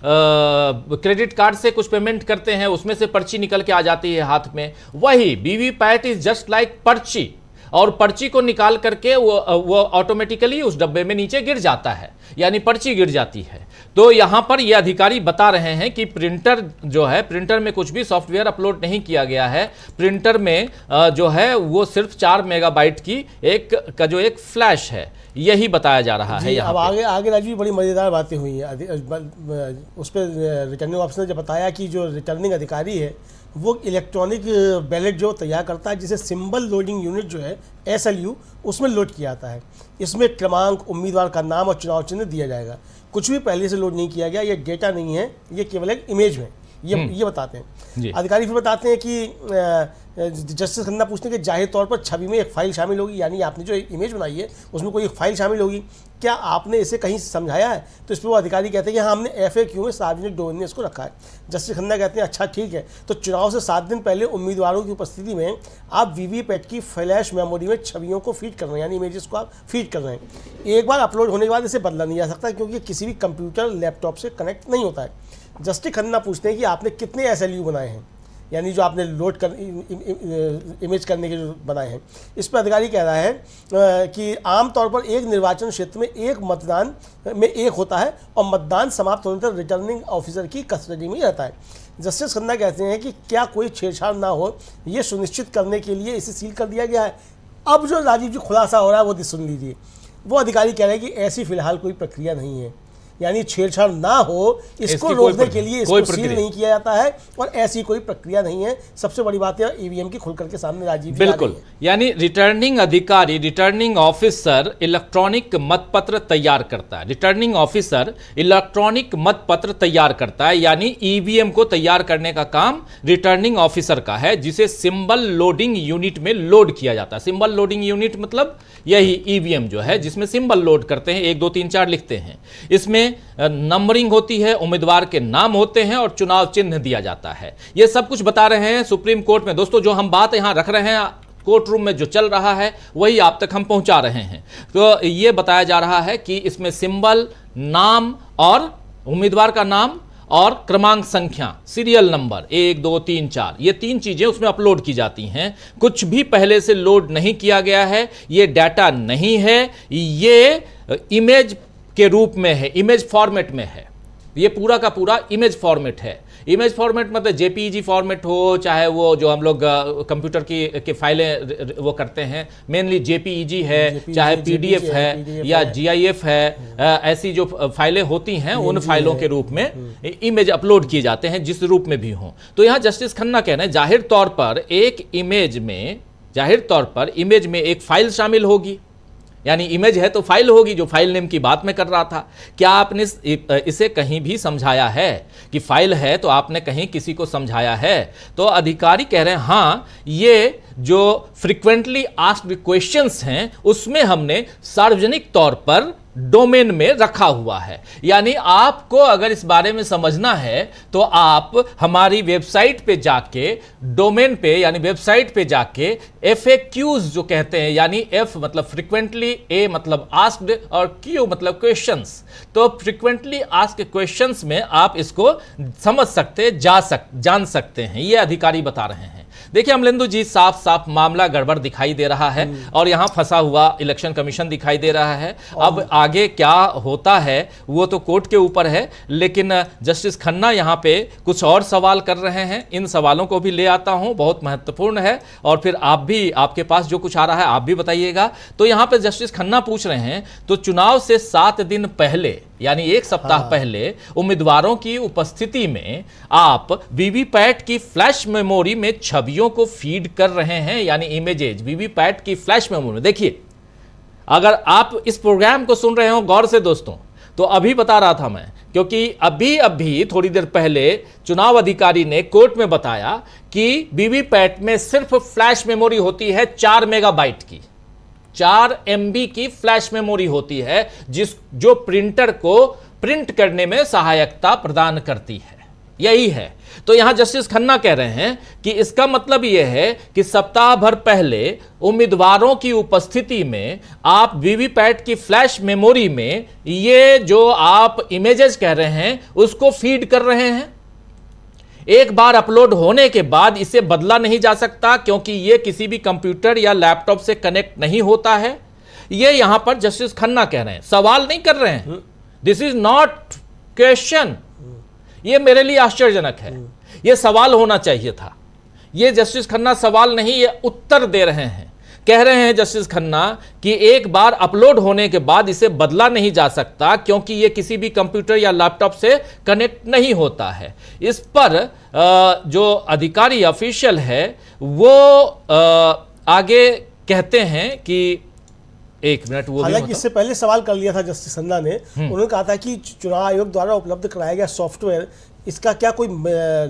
क्रेडिट कार्ड से कुछ पेमेंट करते हैं उसमें से पर्ची निकल के आ जाती है हाथ में। वही वीवीपैट इज जस्ट लाइक पर्ची, और पर्ची को निकाल करके वो ऑटोमेटिकली उस डब्बे में नीचे गिर जाता है, यानी पर्ची गिर जाती है। तो यहां पर ये अधिकारी बता रहे हैं कि प्रिंटर जो है, प्रिंटर में कुछ भी सॉफ्टवेयर अपलोड नहीं किया गया है। प्रिंटर में जो है वो सिर्फ 4 मेगाबाइट की एक फ्लैश है, यही बताया जा रहा है। अब आगे राजीव बड़ी मजेदार बातें हुई हैं। उस पर रिटर्निंग ऑफिसर ने जब बताया कि जो रिटर्निंग अधिकारी है वो इलेक्ट्रॉनिक बैलेट जो तैयार करता है, जिसे सिंबल लोडिंग यूनिट जो है SLU, उसमें लोड किया जाता है। इसमें क्रमांक, उम्मीदवार का नाम और चुनाव चिन्ह दिया जाएगा। कुछ भी पहले से लोड नहीं किया गया, ये डेटा नहीं है, ये केवल एक इमेज में, ये बताते हैं अधिकारी। फिर बताते हैं कि जस्टिस खन्ना पूछते हैं कि जाहिर तौर पर छवि में एक फाइल शामिल होगी, यानी आपने जो इमेज बनाई है उसमें कोई एक फाइल शामिल होगी, क्या आपने इसे कहीं समझाया है? तो इस पर वो अधिकारी कहते हैं कि हाँ, हमने FAQ में सार्वजनिक डोमेन में इसको रखा है। जस्टिस खन्ना कहते हैं अच्छा ठीक है, तो चुनाव से 7 दिन पहले उम्मीदवारों की उपस्थिति में आप वीवीपैट की फ्लैश मेमोरी में छवियों को फीड कर रहे हैं, यानी इमेजेस को आप फीड कर रहे हैं। एक बार अपलोड होने के बाद इसे बदला नहीं जा सकता, क्योंकि किसी भी कंप्यूटर लैपटॉप से कनेक्ट नहीं होता है। जस्टिस खन्ना पूछते हैं कि आपने कितने SLU बनाए हैं, यानी जो आपने लोड कर इमेज करने के जो बनाए हैं। इस पर अधिकारी कह रहा है कि आमतौर पर एक निर्वाचन क्षेत्र में एक मतदान में एक होता है और मतदान समाप्त होने तक रिटर्निंग ऑफिसर की कस्टडी में रहता है। जस्टिस खन्ना कहते हैं कि क्या कोई छेड़छाड़ ना हो, ये सुनिश्चित करने के लिए इसे सील कर दिया गया है। अब जो राजीव जी खुलासा हो रहा है वो सुन लीजिए। वो अधिकारी कह रहे हैं कि ऐसी फिलहाल कोई प्रक्रिया नहीं है, यानी छेड़छाड़ ना हो इसको रोकने के लिए इसको सील नहीं किया जाता है, और ऐसी कोई प्रक्रिया नहीं है। सबसे बड़ी बात है EVM की खुल करके सामने राजीव बिल्कुल, यानी रिटर्निंग अधिकारी, रिटर्निंग ऑफिसर इलेक्ट्रॉनिक मतपत्र तैयार करता है। रिटर्निंग ऑफिसर इलेक्ट्रॉनिक मतपत्र तैयार करता है, यानी EVM को तैयार करने का काम रिटर्निंग ऑफिसर का है, जिसे सिंबल लोडिंग यूनिट में लोड किया जाता है। सिंबल लोडिंग यूनिट मतलब यही EVM जो है, जिसमें सिंबल लोड करते हैं, 1 2 3 4 लिखते हैं। इसमें नंबरिंग होती है, उम्मीदवार के नाम होते हैं और चुनाव चिन्ह दिया जाता है। ये सब कुछ बता रहे हैं सुप्रीम कोर्ट में। दोस्तों जो हम बात यहां रख रहे हैं, कोर्ट रूम में जो चल रहा है वही आप तक हम पहुंचा रहे हैं। तो ये बताया जा रहा है कि इसमें सिंबल, नाम और उम्मीदवार का नाम और क्रमांक संख्या, सीरियल नंबर 1 2 3 4, ये 3 चीजें उसमें अपलोड की जाती हैं। कुछ भी पहले से लोड नहीं किया गया है, ये डाटा नहीं है, ये इमेज के रूप में है, इमेज फॉर्मेट में है। ये पूरा का पूरा इमेज फॉर्मेट है। इमेज फॉर्मेट मतलब JPEG फॉर्मेट हो, चाहे वो जो हम लोग कंप्यूटर की फाइलें वो करते हैं, मेनली JPEG है, चाहे PDF है या GIF है, ऐसी जो फाइलें होती हैं उन फाइलों के रूप में इमेज अपलोड किए जाते हैं, जिस रूप में भी हों। तो यहाँ जस्टिस खन्ना कह रहे हैं जाहिर तौर पर इमेज में एक फाइल शामिल होगी, यानी इमेज है तो फाइल होगी, जो फाइल नेम की बात मैं कर रहा था। क्या आपने इसे कहीं भी समझाया है कि फाइल है, तो आपने कहीं किसी को समझाया है? तो अधिकारी कह रहे हैं हाँ, ये जो फ्रीक्वेंटली आस्क्ड क्वेश्चंस हैं उसमें हमने सार्वजनिक तौर पर डोमेन में रखा हुआ है। यानी आपको अगर इस बारे में समझना है तो आप हमारी वेबसाइट पे जाके, डोमेन पे यानी वेबसाइट पे जाके FAQs जो कहते हैं, यानी F मतलब फ्रीक्वेंटली, A मतलब आस्क्ड और Q मतलब क्वेश्चंस, तो फ्रीक्वेंटली आस्क्ड क्वेश्चंस में आप इसको समझ सकते, जान सकते हैं। ये अधिकारी बता रहे हैं। देखिए अमलेंदु जी, साफ साफ मामला गड़बड़ दिखाई दे रहा है और यहां फंसा हुआ इलेक्शन कमीशन दिखाई दे रहा है। अब आगे क्या होता है वो तो कोर्ट के ऊपर है, लेकिन जस्टिस खन्ना यहां पे कुछ और सवाल कर रहे हैं। इन सवालों को भी ले आता हूं, बहुत महत्वपूर्ण है, और फिर आप भी, आपके पास जो कुछ आ रहा है आप भी बताइएगा। तो यहां पे जस्टिस खन्ना पूछ रहे हैं, तो चुनाव से 7 दिन पहले यानी 1 सप्ताह पहले उम्मीदवारों की उपस्थिति में आप वीवीपैट की फ्लैश मेमोरी में छवियों को फीड कर रहे हैं, यानी इमेजेज वीवीपैट की फ्लैश मेमोरी में। देखिए, अगर आप इस प्रोग्राम को सुन रहे हो गौर से दोस्तों, तो अभी बता रहा था मैं, क्योंकि अभी थोड़ी देर पहले चुनाव अधिकारी ने कोर्ट में बताया कि वीवीपैट में सिर्फ फ्लैश मेमोरी होती है 4 मेगाबाइट की, 4 MB की फ्लैश मेमोरी होती है, जो प्रिंटर को प्रिंट करने में सहायता प्रदान करती है। यही है। तो यहां जस्टिस खन्ना कह रहे हैं कि इसका मतलब यह है कि सप्ताह भर पहले उम्मीदवारों की उपस्थिति में आप वीवीपैट की फ्लैश मेमोरी में ये जो आप इमेजेस कह रहे हैं उसको फीड कर रहे हैं। एक बार अपलोड होने के बाद इसे बदला नहीं जा सकता, क्योंकि यह किसी भी कंप्यूटर या लैपटॉप से कनेक्ट नहीं होता है। यह यहां पर जस्टिस खन्ना कह रहे हैं, सवाल नहीं कर रहे हैं। This is not question. यह मेरे लिए आश्चर्यजनक है। यह सवाल होना चाहिए था। यह जस्टिस खन्ना सवाल नहीं, यह उत्तर दे रहे हैं। कह रहे हैं जस्टिस खन्ना कि एक बार अपलोड होने के बाद इसे बदला नहीं जा सकता, क्योंकि यह किसी भी कंप्यूटर या लैपटॉप से कनेक्ट नहीं होता है। इस पर जो अधिकारी ऑफिशियल है वो आगे कहते हैं कि 1 मिनट, वो हालांकि इससे पहले सवाल कर लिया था जस्टिस खन्ना ने। उन्होंने कहा था कि चुनाव आयोग द्वारा उपलब्ध कराया गया सॉफ्टवेयर, इसका क्या कोई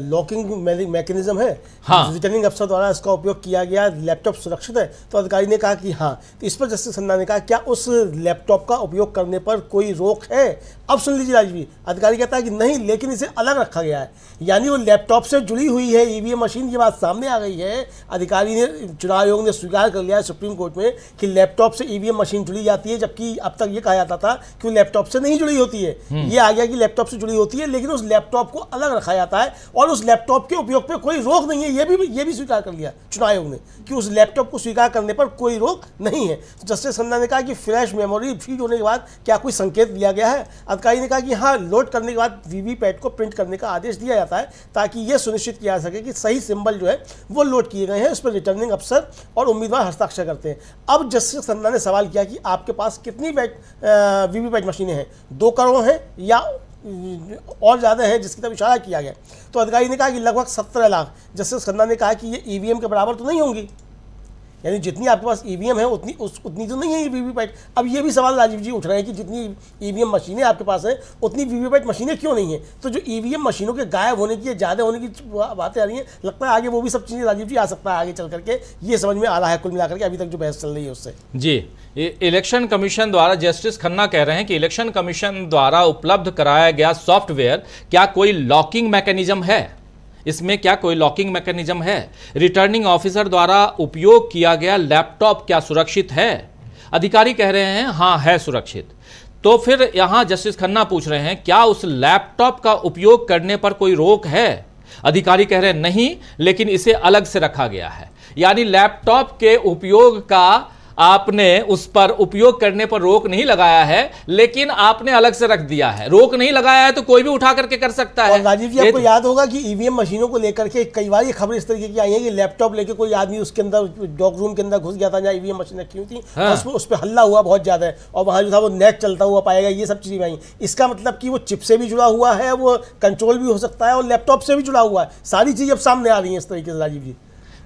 लॉकिंग मैकेनिज्म है? हाँ। रिटर्निंग अफसर द्वारा इसका उपयोग किया गया लैपटॉप सुरक्षित है? तो अधिकारी ने कहा कि हाँ। तो इस पर जस्टिस खन्ना ने कहा, क्या उस लैपटॉप का उपयोग करने पर कोई रोक है? अब सुन लीजिए राजीव जी, अधिकारी कहता है कि नहीं, लेकिन इसे अलग रखा गया है, यानी वो लैपटॉप से जुड़ी हुई है ईवीएम मशीन। की बात सामने आ गई है। अधिकारी ने, चुनाव आयोग ने स्वीकार कर लिया है सुप्रीम कोर्ट में कि लैपटॉप से ईवीएम मशीन जुड़ी जाती है, जबकि अब तक ये कहा जाता था कि वो लैपटॉप से नहीं जुड़ी होती है। ये आ गया कि लैपटॉप से जुड़ी होती है, लेकिन उस लैपटॉप को अलग रखा जाता है और उस लैपटॉप के उपयोग पर कोई रोक नहीं है। ये भी स्वीकार कर लिया चुनाव आयोग ने कि उस लैपटॉप को स्वीकार करने पर कोई रोक नहीं है। तो जस्टिस खन्ना ने कहा कि फ्लैश मेमोरी फीड होने के बाद क्या कोई संकेत दिया गया है? अधिकारी ने कहा कि हाँ, लोड करने के बाद वीवीपैट को प्रिंट करने का आदेश दिया जाता है, ताकि यह सुनिश्चित किया जा सके कि सही सिंबल जो है वो लोड किए गए हैं, उस पर रिटर्निंग अफसर और उम्मीदवार हस्ताक्षर करते हैं। अब जस्टिस खन्ना ने सवाल किया कि आपके पास कितनी वीवीपैट मशीनें हैं? 2 करोड़ हैं या और ज़्यादा है, जिसकी तरफ इशारा किया गया। तो अधिकारी ने कहा कि लगभग 17 लाख। जस्टिस खन्ना ने कहा कि ये ईवीएम के बराबर तो नहीं होंगी, यानी जितनी आपके पास ईवीएम है उतनी तो नहीं है ये वीवीपैट। अब ये भी सवाल राजीव जी उठ रहे हैं कि जितनी ईवीएम मशीनें आपके पास हैं उतनी वीवीपैट मशीनें क्यों नहीं हैं? तो जो ईवीएम मशीनों के गायब होने की, ज़्यादा होने की बातें आ रही हैं, लगता है आगे वो भी सब चीज़ें राजीव जी आ सकता है आगे चल करके। ये समझ में आ रहा है कुल मिलाकर के अभी तक जो बहस चल रही है उससे। जी, इलेक्शन कमीशन द्वारा, जस्टिस खन्ना कह रहे हैं कि इलेक्शन कमीशन द्वारा उपलब्ध कराया गया सॉफ्टवेयर, क्या कोई लॉकिंग मैकेनिज्म है? इसमें क्या कोई लॉकिंग मैकेनिज्म है? रिटर्निंग ऑफिसर द्वारा उपयोग किया गया लैपटॉप क्या सुरक्षित है? अधिकारी कह रहे हैं हाँ, है सुरक्षित। तो फिर यहां जस्टिस खन्ना पूछ रहे हैं, क्या उस लैपटॉप का उपयोग करने पर कोई रोक है? अधिकारी कह रहे हैं नहीं, लेकिन इसे अलग से रखा गया है। यानी लैपटॉप के उपयोग का आपने उस पर उपयोग करने पर रोक नहीं लगाया है, लेकिन आपने अलग से रख दिया है। रोक नहीं लगाया है तो कोई भी उठा करके कर सकता है। और राजीव जी, आपको याद होगा कि ईवीएम मशीनों को लेकर के कई बार ये खबर इस तरीके की आई है कि लैपटॉप लेके कोई आदमी उसके अंदर डॉक रूम के अंदर घुस गया था जहाँ ईवीएम मशीन रखी हुई थी। हाँ। उस पर हल्ला हुआ बहुत ज्यादा है और वहाँ जो था वो नेट चलता हुआ पाएगा, ये सब चीजें आई। इसका मतलब कि वो चिप से भी जुड़ा हुआ है, वो कंट्रोल भी हो सकता है और लैपटॉप से भी जुड़ा हुआ है। सारी चीजें अब सामने आ रही है इस तरीके से राजीव जी।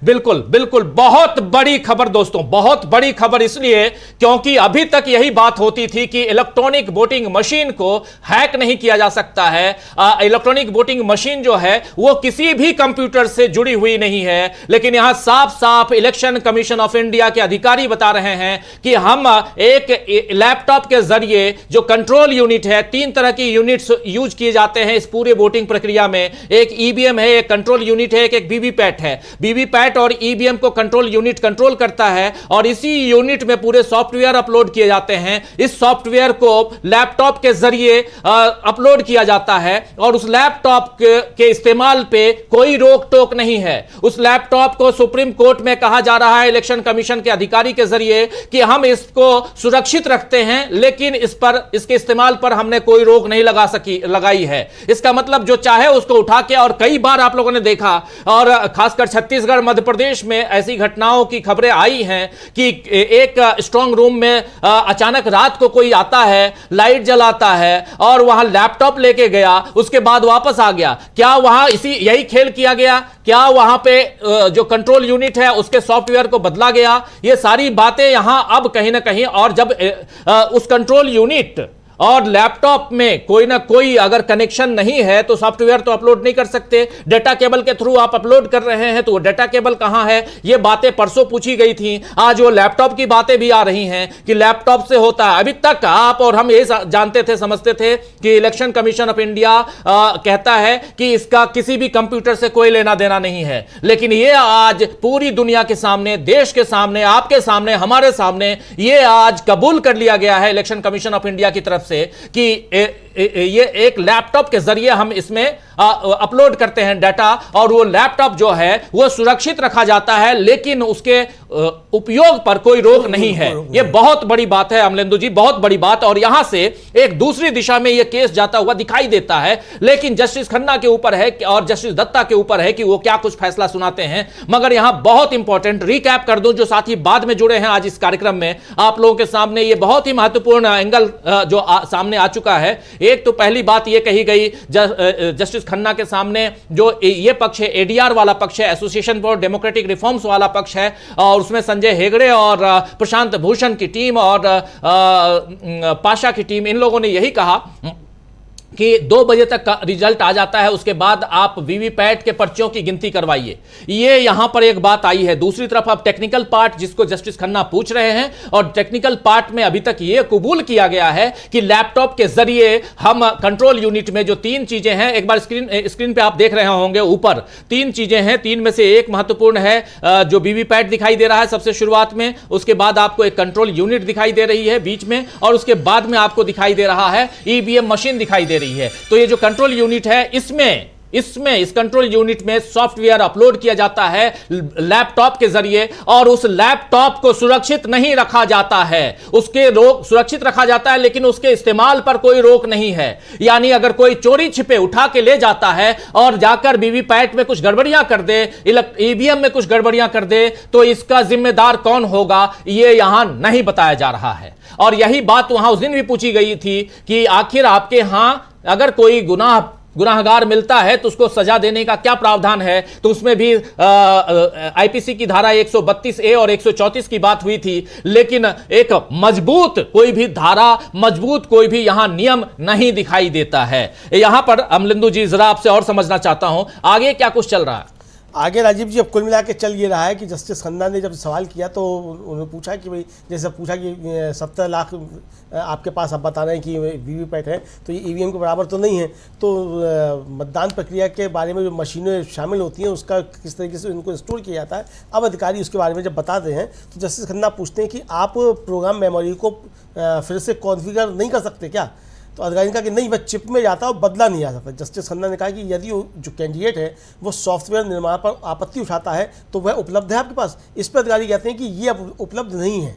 बिल्कुल बिल्कुल, बहुत बड़ी खबर दोस्तों, बहुत बड़ी खबर इसलिए क्योंकि अभी तक यही बात होती थी कि इलेक्ट्रॉनिक वोटिंग मशीन को हैक नहीं किया जा सकता है। इलेक्ट्रॉनिक वोटिंग मशीन जो है वो किसी भी कंप्यूटर से जुड़ी हुई नहीं है, लेकिन यहां साफ साफ इलेक्शन कमीशन ऑफ इंडिया के अधिकारी बता रहे हैं कि हम एक लैपटॉप के जरिए जो कंट्रोल यूनिट है, 3 तरह की यूनिट्स यूज किए जाते हैं इस पूरे वोटिंग प्रक्रिया में। एक ईवीएम है, एक कंट्रोल यूनिट है, एक वीवीपैट है। वीवीपैट और ईवीएम को कंट्रोल यूनिट कंट्रोल करता है और इसी यूनिट में पूरे सॉफ्टवेयर अपलोड किए जाते हैं। इस सॉफ्टवेयर को लैपटॉप के जरिए अपलोड किया जाता है और उस लैपटॉप के इस्तेमाल पे कोई रोक टोक नहीं है। उस लैपटॉप को सुप्रीम कोर्ट में कहा जा रहा है इलेक्शन कमीशन के अधिकारी के जरिए कि हम इसको सुरक्षित रखते हैं, लेकिन इसके इस्तेमाल पर हमने कोई रोक नहीं लगाई है। इसका मतलब जो चाहे उसको उठा के, और कई बार आप लोगों ने देखा और खासकर छत्तीसगढ़ मध्य प्रदेश में ऐसी घटनाओं की खबरें आई हैं कि एक स्ट्रांग रूम में अचानक रात को कोई आता है, लाइट जलाता है और वहां लैपटॉप लेके गया, उसके बाद वापस आ गया। क्या वहां यही खेल किया गया? क्या वहां पे जो कंट्रोल यूनिट है उसके सॉफ्टवेयर को बदला गया? ये सारी बातें यहां अब कहीं ना कहीं, और जब उस कंट्रोल यूनिट और लैपटॉप में कोई ना कोई अगर कनेक्शन नहीं है तो सॉफ्टवेयर तो अपलोड नहीं कर सकते। डेटा केबल के थ्रू आप अपलोड कर रहे हैं तो वो डेटा केबल कहां है? ये बातें परसों पूछी गई थी, आज वो लैपटॉप की बातें भी आ रही हैं कि लैपटॉप से होता है। अभी तक आप और हम ये जानते थे, समझते थे कि इलेक्शन कमीशन ऑफ इंडिया कहता है कि इसका किसी भी कंप्यूटर से कोई लेना देना नहीं है, लेकिन ये आज पूरी दुनिया के सामने, देश के सामने, आपके सामने, हमारे सामने ये आज कबूल कर लिया गया है इलेक्शन कमीशन ऑफ इंडिया की तरफ से कि ये एक लैपटॉप के जरिए हम इसमें अपलोड करते हैं डाटा, और वो लैपटॉप जो है वो सुरक्षित रखा जाता है, लेकिन उसके उपयोग पर कोई रोक नहीं है। ये बहुत बड़ी बात है अमलेंदु जी, बहुत बड़ी बात। और यहां से एक दूसरी दिशा में ये केस जाता हुआ दिखाई देता है, लेकिन जस्टिस खन्ना के ऊपर है और जस्टिस दत्ता के ऊपर है कि वो क्या कुछ फैसला सुनाते हैं। मगर यहां बहुत इंपॉर्टेंट रिकैप कर दूं, जो साथी बाद में जुड़े हैं आज इस कार्यक्रम में, आप लोगों के सामने ये बहुत ही महत्वपूर्ण एंगल जो सामने आ चुका है। एक तो पहली बात ये कही गई जस्टिस खन्ना के सामने, जो ये पक्ष है एडीआर वाला पक्ष है, एसोसिएशन फॉर डेमोक्रेटिक रिफॉर्म्स वाला पक्ष है, और उसमें संजय हेगड़े और प्रशांत भूषण की टीम और पाशा की टीम, इन लोगों ने यही कहा कि 2 बजे तक का रिजल्ट आ जाता है, उसके बाद आप वीवीपैट के पर्चियों की गिनती करवाइए। ये यहां पर एक बात आई है। दूसरी तरफ अब टेक्निकल पार्ट जिसको जस्टिस खन्ना पूछ रहे हैं, और टेक्निकल पार्ट में अभी तक यह कबूल किया गया है कि लैपटॉप के जरिए हम कंट्रोल यूनिट में जो 3 चीजें हैं, एक बार स्क्रीन पे आप देख रहे होंगे ऊपर 3 चीजें हैं, 3 में से एक महत्वपूर्ण है जो वीवीपैट दिखाई दे रहा है सबसे शुरुआत में, उसके बाद आपको एक कंट्रोल यूनिट दिखाई दे रही है बीच में, और उसके बाद में आपको दिखाई दे रहा है ईवीएम मशीन दिखाई दे रही है। तो ये जो कंट्रोल यूनिट है, इस कंट्रोल यूनिट में सॉफ्टवेयर अपलोड किया जाता है लैपटॉप के जरिए, और उस लैपटॉप को सुरक्षित नहीं रखा जाता है। सुरक्षित रखा जाता है, लेकिन उसके इस्तेमाल पर कोई रोक नहीं है। यानी अगर कोई चोरी छिपे उठा के ले जाता है और जाकर वीवीपैट में कुछ गड़बड़ियां कर दे, ईवीएम में कुछ गड़बड़ियां कर दे, तो इसका जिम्मेदार कौन होगा, यह यहां नहीं बताया जा रहा है। और यही बात वहां उस दिन भी पूछी गई थी कि आखिर आपके यहां अगर कोई गुनाहगार मिलता है तो उसको सजा देने का क्या प्रावधान है। तो उसमें भी आईपीसी की धारा 132A और 134 की बात हुई थी, लेकिन एक मजबूत कोई भी धारा, मजबूत कोई भी यहां नियम नहीं दिखाई देता है। यहां पर अमलेंदु जी जरा आपसे और समझना चाहता हूं, आगे क्या कुछ चल रहा है? आगे राजीव जी अब कुल मिला के चल ये रहा है कि जस्टिस खन्ना ने जब सवाल किया तो उन्होंने पूछा कि भाई, जैसे पूछा कि 70 लाख आपके पास आप बता रहे हैं कि वीवीपैट है, तो ये ईवीएम के बराबर तो नहीं है, तो मतदान प्रक्रिया के बारे में जो मशीनें शामिल होती हैं उसका किस तरीके से उनको इंस्टॉल किया जाता है। अब अधिकारी उसके बारे में जब बताते हैं तो जस्टिस खन्ना पूछते हैं कि आप प्रोग्राम मेमोरी को फिर से कॉन्फ़िगर नहीं कर सकते क्या? तो अधिकारी ने कहा कि नहीं, वह चिप में जाता है और बदला नहीं जा सकता। जस्टिस खन्ना ने कहा कि यदि जो कैंडिडेट है वो सॉफ्टवेयर निर्माण पर आपत्ति उठाता है तो वह उपलब्ध है आपके पास। इस पर अधिकारी कहते हैं कि ये अब उपलब्ध नहीं है।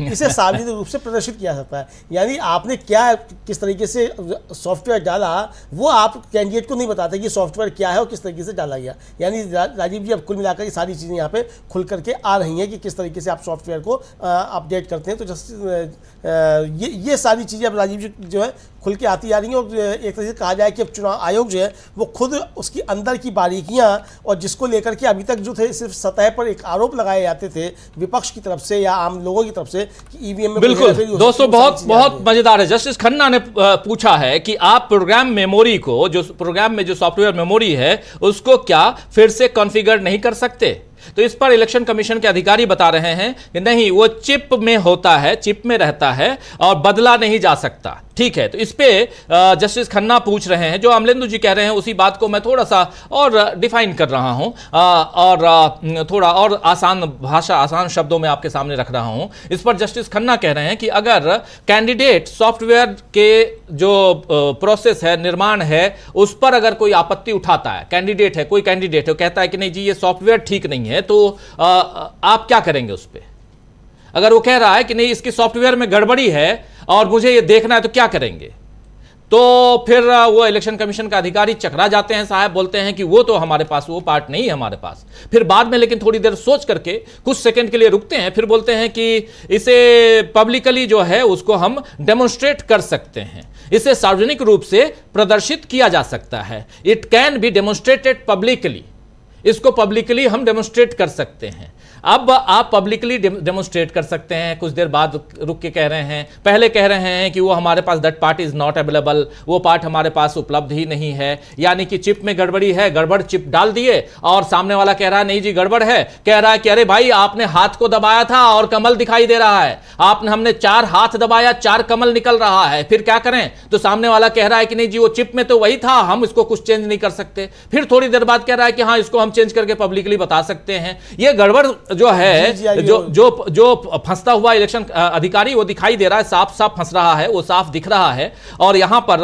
इसे सार्वजनिक रूप से प्रदर्शित किया सकता है। यानी आपने क्या किस तरीके से सॉफ्टवेयर डाला वो आप कैंडिडेट को नहीं बताते कि सॉफ्टवेयर क्या है और किस तरीके से डाला गया। यानी राजीव जी, अब कुल मिलाकर ये सारी चीज़ें यहाँ पे खुल करके आ रही हैं कि किस तरीके से आप सॉफ्टवेयर को अपडेट करते हैं। तो ये सारी चीज़ें अब राजीव जी जो है खुल के आती जा रही हैं। और एक तरह से कहा जाए कि अब चुनाव आयोग जो है वो खुद उसकी अंदर की बारीकियां और जिसको लेकर के अभी तक जो थे सिर्फ सतह पर एक आरोप लगाए जाते थे विपक्ष की तरफ से या आम लोगों की तरफ से कि ईवीएम में बिल्कुल दोस्तों, बहुत मजेदार है। जस्टिस खन्ना ने पूछा है कि आप प्रोग्राम मेमोरी को, जो प्रोग्राम में जो सॉफ्टवेयर मेमोरी है उसको क्या फिर से कॉन्फ़िगर नहीं कर सकते? तो इस पर इलेक्शन कमीशन के अधिकारी बता रहे हैं कि नहीं, वो चिप में होता है, चिप में रहता है और बदला नहीं जा सकता। ठीक है, तो इस पे जस्टिस खन्ना पूछ रहे हैं, जो अमलेंदु जी कह रहे हैं उसी बात को मैं थोड़ा सा और डिफाइन कर रहा हूं और थोड़ा और आसान भाषा, आसान शब्दों में आपके सामने रख रहा हूं। इस पर जस्टिस खन्ना कह रहे हैं कि अगर कैंडिडेट सॉफ्टवेयर के जो प्रोसेस है, निर्माण है, उस पर अगर कोई आपत्ति उठाता है, कैंडिडेट है, कोई कैंडिडेट है, कहता है कि नहीं जी ये सॉफ्टवेयर ठीक नहीं है, तो आप क्या करेंगे उस पर? अगर वो कह रहा है कि नहीं इसकी सॉफ्टवेयर में गड़बड़ी है और मुझे ये देखना है, तो क्या करेंगे? तो फिर वो इलेक्शन कमीशन का अधिकारी चकरा जाते हैं साहब, बोलते हैं कि वो तो हमारे पास वो पार्ट नहीं है हमारे पास। फिर बाद में लेकिन थोड़ी देर सोच करके कुछ सेकंड के लिए रुकते हैं, फिर बोलते हैं कि इसे पब्लिकली जो है उसको हम डेमोन्स्ट्रेट कर सकते हैं, इसे सार्वजनिक रूप से प्रदर्शित किया जा सकता है। It can be demonstrated publicly, इसको पब्लिकली हम डेमोन्स्ट्रेट कर सकते हैं। अब आप पब्लिकली डेमोन्स्ट्रेट कर सकते हैं, कुछ देर बाद रुक के कह रहे हैं, पहले कह रहे हैं कि वो हमारे पास that part is not available, वो पार्ट हमारे पास उपलब्ध ही नहीं है, यानी कि चिप में गड़बड़ी है, गड़बड़ चिप डाल दिए। और सामने वाला कह रहा है नहीं जी गड़बड़ है, कह रहा है कि अरे भाई आपने हाथ को दबाया था और कमल दिखाई दे रहा है, हमने 4 हाथ दबाया, 4 कमल निकल रहा है, फिर क्या करें? तो सामने वाला कह रहा है कि नहीं जी वो चिप में तो वही था, हम इसको कुछ चेंज नहीं कर सकते। फिर थोड़ी देर बाद कह रहा है कि हाँ इसको हम चेंज करके पब्लिकली बता सकते हैं। ये गड़बड़ जो है, जो फंसता हुआ इलेक्शन अधिकारी वो दिखाई दे रहा है, साफ साफ फंस रहा है, वो साफ दिख रहा है। और यहां पर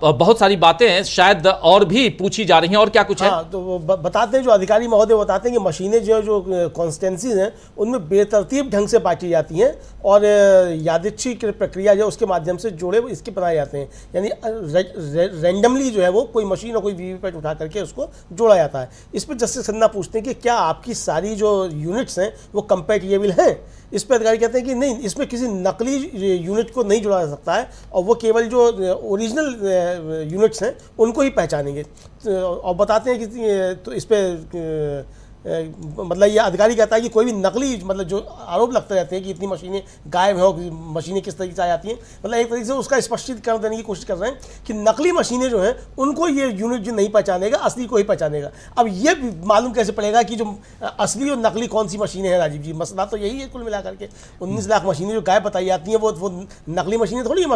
बहुत सारी बातें शायद और भी पूछी जा रही हैं। और क्या कुछ है तो बताते हैं, जो अधिकारी महोदय बताते हैं कि मशीनें जो कॉन्स्टेंसीज हैं उनमें बेतरतीब ढंग से बांटी जाती हैं और यादृच्छिक प्रक्रिया जो उसके माध्यम से जोड़े इसके बनाए जाते हैं। यानी रैंडमली जो है वो कोई मशीन और कोई वीवीपैट उठा करके उसको जोड़ा जाता है। इस पर जस्टिस खन्ना पूछते हैं कि क्या आपकी सारी जो यूनिट्स हैं वो कंपैटिबल हैं? इस पर अधिकारी कहते हैं कि नहीं, इसमें किसी नकली यूनिट को नहीं जोड़ा जा सकता है और वो केवल जो ओरिजिनल यूनिट्स हैं उनको ही पहचानेंगे। और बताते हैं कि तो इस पर मतलब ये अधिकारी कहता है कि कोई भी नकली, मतलब जो आरोप लगते रहते हैं कि इतनी मशीनें गायब हो, मशीनें किस तरीके से आ जाती हैं, मतलब एक तरीके से उसका स्पष्टीकरण देने की कोशिश कर रहे हैं कि नकली मशीनें जो हैं उनको ये यूनिट जो नहीं पहचानेगा, असली को ही पहचानेगा। अब ये मालूम कैसे पड़ेगा कि जो असली और नकली कौन सी मशीनें हैं? राजीव जी, मसला तो यही है कुल मिलाकर के 19 लाख मशीनें जो गायब बताई जाती हैं वो नकली मशीनें थोड़ी है,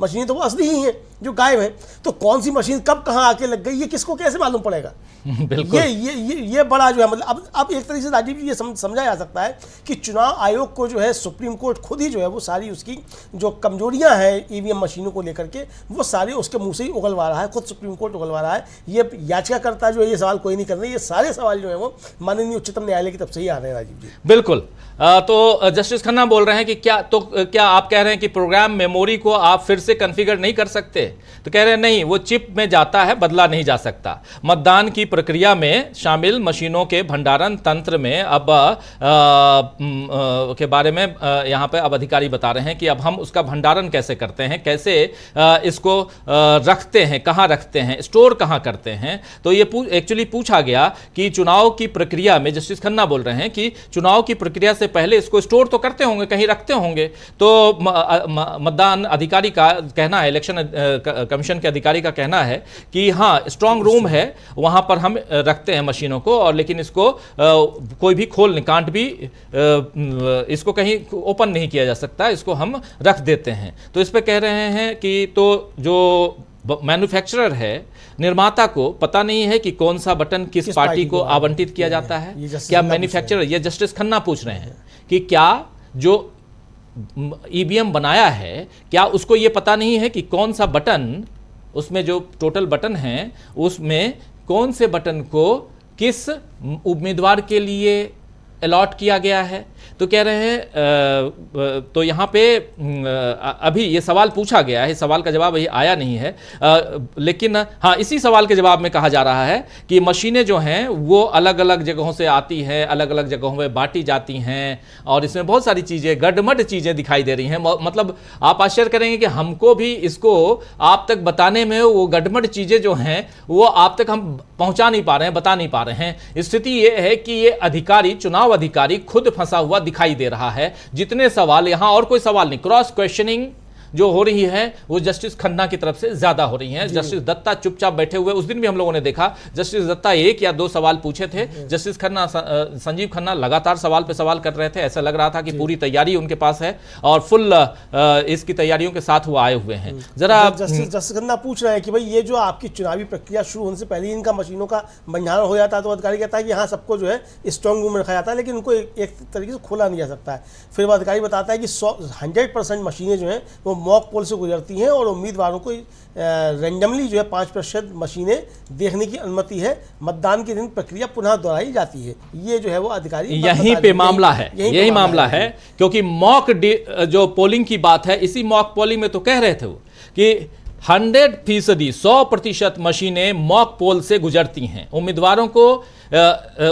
मशीनें तो वो असली ही हैं जो गायब हैं। तो कौन सी मशीन कब कहाँ आके लग गई ये किसको कैसे मालूम पड़ेगा? ये बड़ा जो है, मतलब अब एक तरीके से राजीव जी ये समझा जा सकता है कि चुनाव आयोग को जो है सुप्रीम कोर्ट खुद ही जो है वो सारी उसकी जो कमजोरियां हैं ईवीएम मशीनों को लेकर के वो सारी उसके मुंह से ही उगलवा रहा है, खुद सुप्रीम कोर्ट उगलवा रहा है। ये याचिकाकर्ता जो है ये सवाल कोई नहीं कर रहे, ये सारे सवाल जो है वो माननीय उच्चतम न्यायालय की तरफ से ही आ रहे हैं। राजीव जी बिल्कुल, तो जस्टिस खन्ना बोल रहे हैं कि क्या आप कह रहे हैं कि प्रोग्राम मेमोरी को आप फिर से कॉन्फ़िगर नहीं कर सकते? तो कह रहे हैं नहीं, वो चिप में जाता है, बदला नहीं जा सकता। मतदान की प्रक्रिया में शामिल मशीनों के भंडारण तंत्र में अब के बारे में यहाँ पे अब अधिकारी बता रहे हैं कि अब हम उसका भंडारण कैसे करते हैं, कैसे इसको रखते हैं, कहाँ रखते हैं, स्टोर कहाँ करते हैं। तो ये एक्चुअली पूछा गया कि चुनाव की प्रक्रिया में, जस्टिस खन्ना बोल रहे हैं कि चुनाव की प्रक्रिया से पहले इसको स्टोर तो करते होंगे, कहीं रखते होंगे। तो मतदान अधिकारी का कहना है, इलेक्शन कमीशन के अधिकारी का कहना है कि हाँ स्ट्रांग रूम है, वहां पर हम रखते हैं मशीनों को, और लेकिन इसको कोई भी कांट भी इसको कहीं ओपन नहीं किया जा सकता, इसको हम रख देते हैं। तो इस पे कह रहे हैं कि तो जो मैन्युफैक्चरर है, निर्माता को पता नहीं है कि कौन सा बटन किस पार्टी को आवंटित किया जाता है। क्या मैन्युफैक्चरर, ये जस्टिस खन्ना पूछ रहे हैं कि क्या जो ईवीएम बनाया है, क्या उसको ये पता नहीं है कि कौन सा बटन, उसमें जो टोटल बटन हैं उसमें कौन से बटन को किस उम्मीदवार के लिए अलॉट किया गया है? तो कह रहे हैं तो यहाँ पे अभी ये सवाल पूछा गया है, इस सवाल का जवाब अभी आया नहीं है, लेकिन हाँ इसी सवाल के जवाब में कहा जा रहा है कि मशीनें जो हैं वो अलग अलग जगहों से आती हैं, अलग अलग जगहों में बांटी जाती हैं और इसमें बहुत सारी चीज़ें गड़मड़ चीज़ें दिखाई दे रही हैं। मतलब आप आश्चर्य करेंगे कि हमको भी इसको आप तक बताने में वो गड़मड़ चीज़ें जो हैं वो आप तक हम पहुंचा नहीं पा रहे हैं, बता नहीं पा रहे हैं। स्थिति ये है कि ये अधिकारी, चुनाव अधिकारी खुद फंसा हुआ दिखाई दे रहा है। जितने सवाल यहाँ और कोई सवाल नहीं, क्रॉस क्वेश्चनिंग जो हो रही है वो जस्टिस खन्ना की तरफ से ज्यादा हो रही हैं। जस्टिस दत्ता चुपचाप बैठे हुए, उस दिन भी हम लोगों ने देखा जस्टिस दत्ता 1 या 2 सवाल पूछे थे, जस्टिस खन्ना संजीव खन्ना लगातार सवाल पे सवाल कर रहे थे। ऐसा लग रहा था कि पूरी तैयारी उनके पास है और फुल इसकी तैयारियों के साथ वो आए हुए हैं। जरा जस्टिस खन्ना पूछ रहे हैं कि भाई ये जो आपकी चुनावी प्रक्रिया शुरू होने से पहले इनका मशीनों का बंधारण हो जाता है, तो अधिकारी कहता है कि हाँ सबको जो है स्ट्रॉन्ग रूम में रखा जाता है, लेकिन उनको एक तरीके से खोला नहीं जा सकता है। फिर वो अधिकारी बताता है कि 100% मशीनें जो हैं वो मॉक पोल से गुजरती हैं और उम्मीदवारों को रैंडमली जो है 5% मशीनें देखने की अनुमति है। मतदान के दिन प्रक्रिया पुनः दोहराई जाती है। ये जो है वो अधिकारी यहीं पे मामला है, यही मामला है, क्योंकि मॉक जो पोलिंग की बात है, इसी मॉक पोलिंग में तो कह रहे थे वो कि 100% 100% मशीनें मॉक पोल से गुजरती हैं। उम्मीदवारों को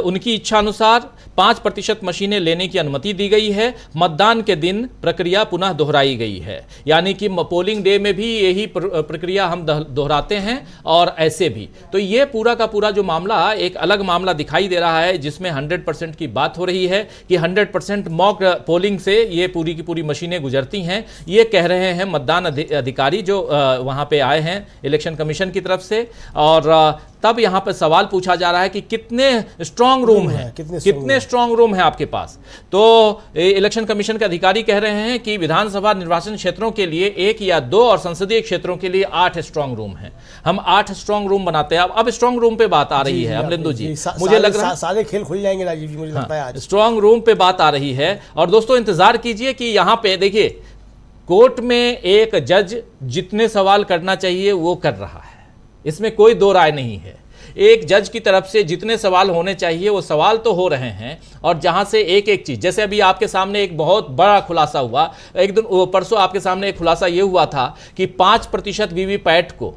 उनकी इच्छा अनुसार 5% मशीनें लेने की अनुमति दी गई है। मतदान के दिन प्रक्रिया पुनः दोहराई गई है, यानी कि पोलिंग डे में भी यही प्रक्रिया हम दोहराते हैं और ऐसे भी। तो ये पूरा का पूरा जो मामला एक अलग मामला दिखाई दे रहा है, जिसमें 100% की बात हो रही है कि 100% मॉक पोलिंग से ये पूरी की पूरी मशीनें गुजरती हैं। ये कह रहे हैं मतदान अधिकारी जो वहाँ पे आए हैं इलेक्शन कमीशन की तरफ से। और तब यहाँ पर सवाल पूछा जा रहा है कि कितने स्ट्रांग रूम हैं, कितने स्ट्रांग रूम हैं आपके पास। तो इलेक्शन कमीशन के अधिकारी कह रहे हैं कि विधानसभा निर्वाचन क्षेत्रों के लिए 1 या 2 और संसदीय क्षेत्रों के लिए 8 स्ट्रांग रूम हैं। हम 8 स्ट्रांग रूम बनाते हैं। अब स्ट्रांग रूम पे बात आ रही है अमरिंदु जी, मुझे लग रहा है सारे खेल खुल जाएंगे राजीव जी, मुझे लगता है आज स्ट्रांग रूम पे बात आ रही है। और दोस्तों इंतजार कीजिए कि यहाँ पे देखिए कोर्ट में एक जज जितने सवाल करना चाहिए वो कर रहा है, इसमें कोई दो राय नहीं है। एक जज की तरफ से जितने सवाल होने चाहिए वो सवाल तो हो रहे हैं, और जहां से एक एक चीज, जैसे अभी आपके सामने एक बहुत बड़ा खुलासा हुआ, एक दिन परसों आपके सामने एक खुलासा ये हुआ था कि 5% वीवीपैट को,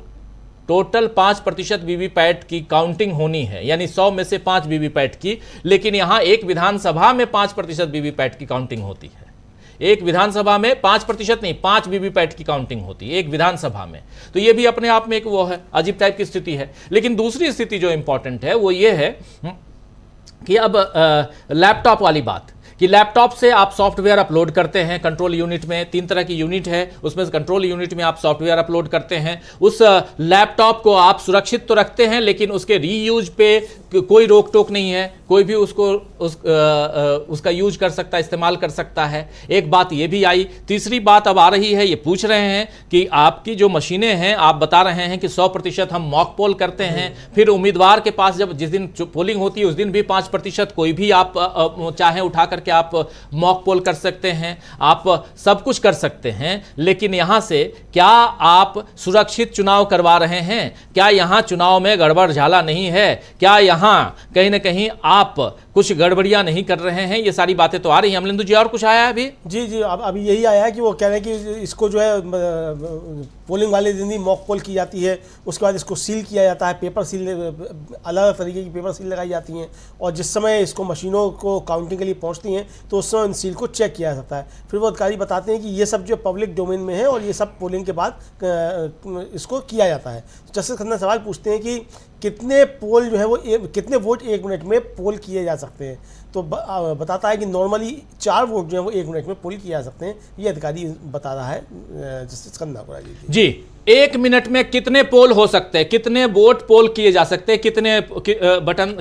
टोटल 5% वीवीपैट की काउंटिंग होनी है, यानी 100 में से 5 वीवीपैट की, लेकिन यहां एक विधानसभा में 5% वीवीपैट की काउंटिंग होती है। एक विधानसभा में 5% नहीं, 5 वीवीपैट की काउंटिंग होती है एक विधानसभा में। तो ये भी अपने आप में एक वो है, अजीब टाइप की स्थिति है। लेकिन दूसरी स्थिति जो इंपॉर्टेंट है वो ये है कि अब लैपटॉप वाली बात, कि लैपटॉप से आप सॉफ्टवेयर अपलोड करते हैं कंट्रोल यूनिट में। 3 तरह की यूनिट है, उसमें से कंट्रोल यूनिट में आप सॉफ्टवेयर अपलोड करते हैं। उस लैपटॉप को आप सुरक्षित तो रखते हैं, लेकिन उसके रीयूज पे कोई रोक टोक नहीं है, कोई भी उसका यूज कर सकता है, इस्तेमाल कर सकता है। एक बात ये भी आई। तीसरी बात अब आ रही है, ये पूछ रहे हैं कि आपकी जो मशीनें हैं, आप बता रहे हैं कि 100% हम मॉक पोल करते हैं, फिर उम्मीदवार के पास जब जिस दिन पोलिंग होती है उस दिन भी 5% कोई भी आप चाहें उठा करके आप मॉक पोल कर सकते हैं, आप सब कुछ कर सकते हैं। लेकिन यहां से क्या आप सुरक्षित चुनाव करवा रहे हैं? क्या यहां चुनाव में गड़बड़ झाला नहीं है? क्या यहां कहीं ना कहीं आप कुछ गड़बड़ियां नहीं कर रहे हैं? ये सारी बातें तो आ रही हैं। अमरिंदु जी और कुछ आया है अभी? जी अब अभी यही आया है कि वो कह रहे हैं कि इसको जो है पोलिंग वाले दिन ही मॉक पोल की जाती है, उसके बाद इसको सील किया जाता है, पेपर सील, अलग तरीके की पेपर सील लगाई जाती हैं, और जिस समय इसको मशीनों को काउंटिंग के लिए पहुंचती हैं तो उस समय इन सील को चेक किया जाता है। फिर वो अधिकारी बताते हैं कि ये सब जो पब्लिक डोमेन में है और ये सब पोलिंग के बाद इसको किया जाता है। जस्टिस खन्ना सवाल पूछते हैं कि कितने पोल जो है वो कितने वोट 1 मिनट में पोल किए जा सकते हैं। तो बताता है कि नॉर्मली 4 वोट जो है वो 1 मिनट में पोल किए जा सकते हैं। ये अधिकारी बता रहा है जस्टिस खन्ना को। जी 1 मिनट में कितने पोल हो सकते हैं, कितने वोट पोल किए जा सकते हैं,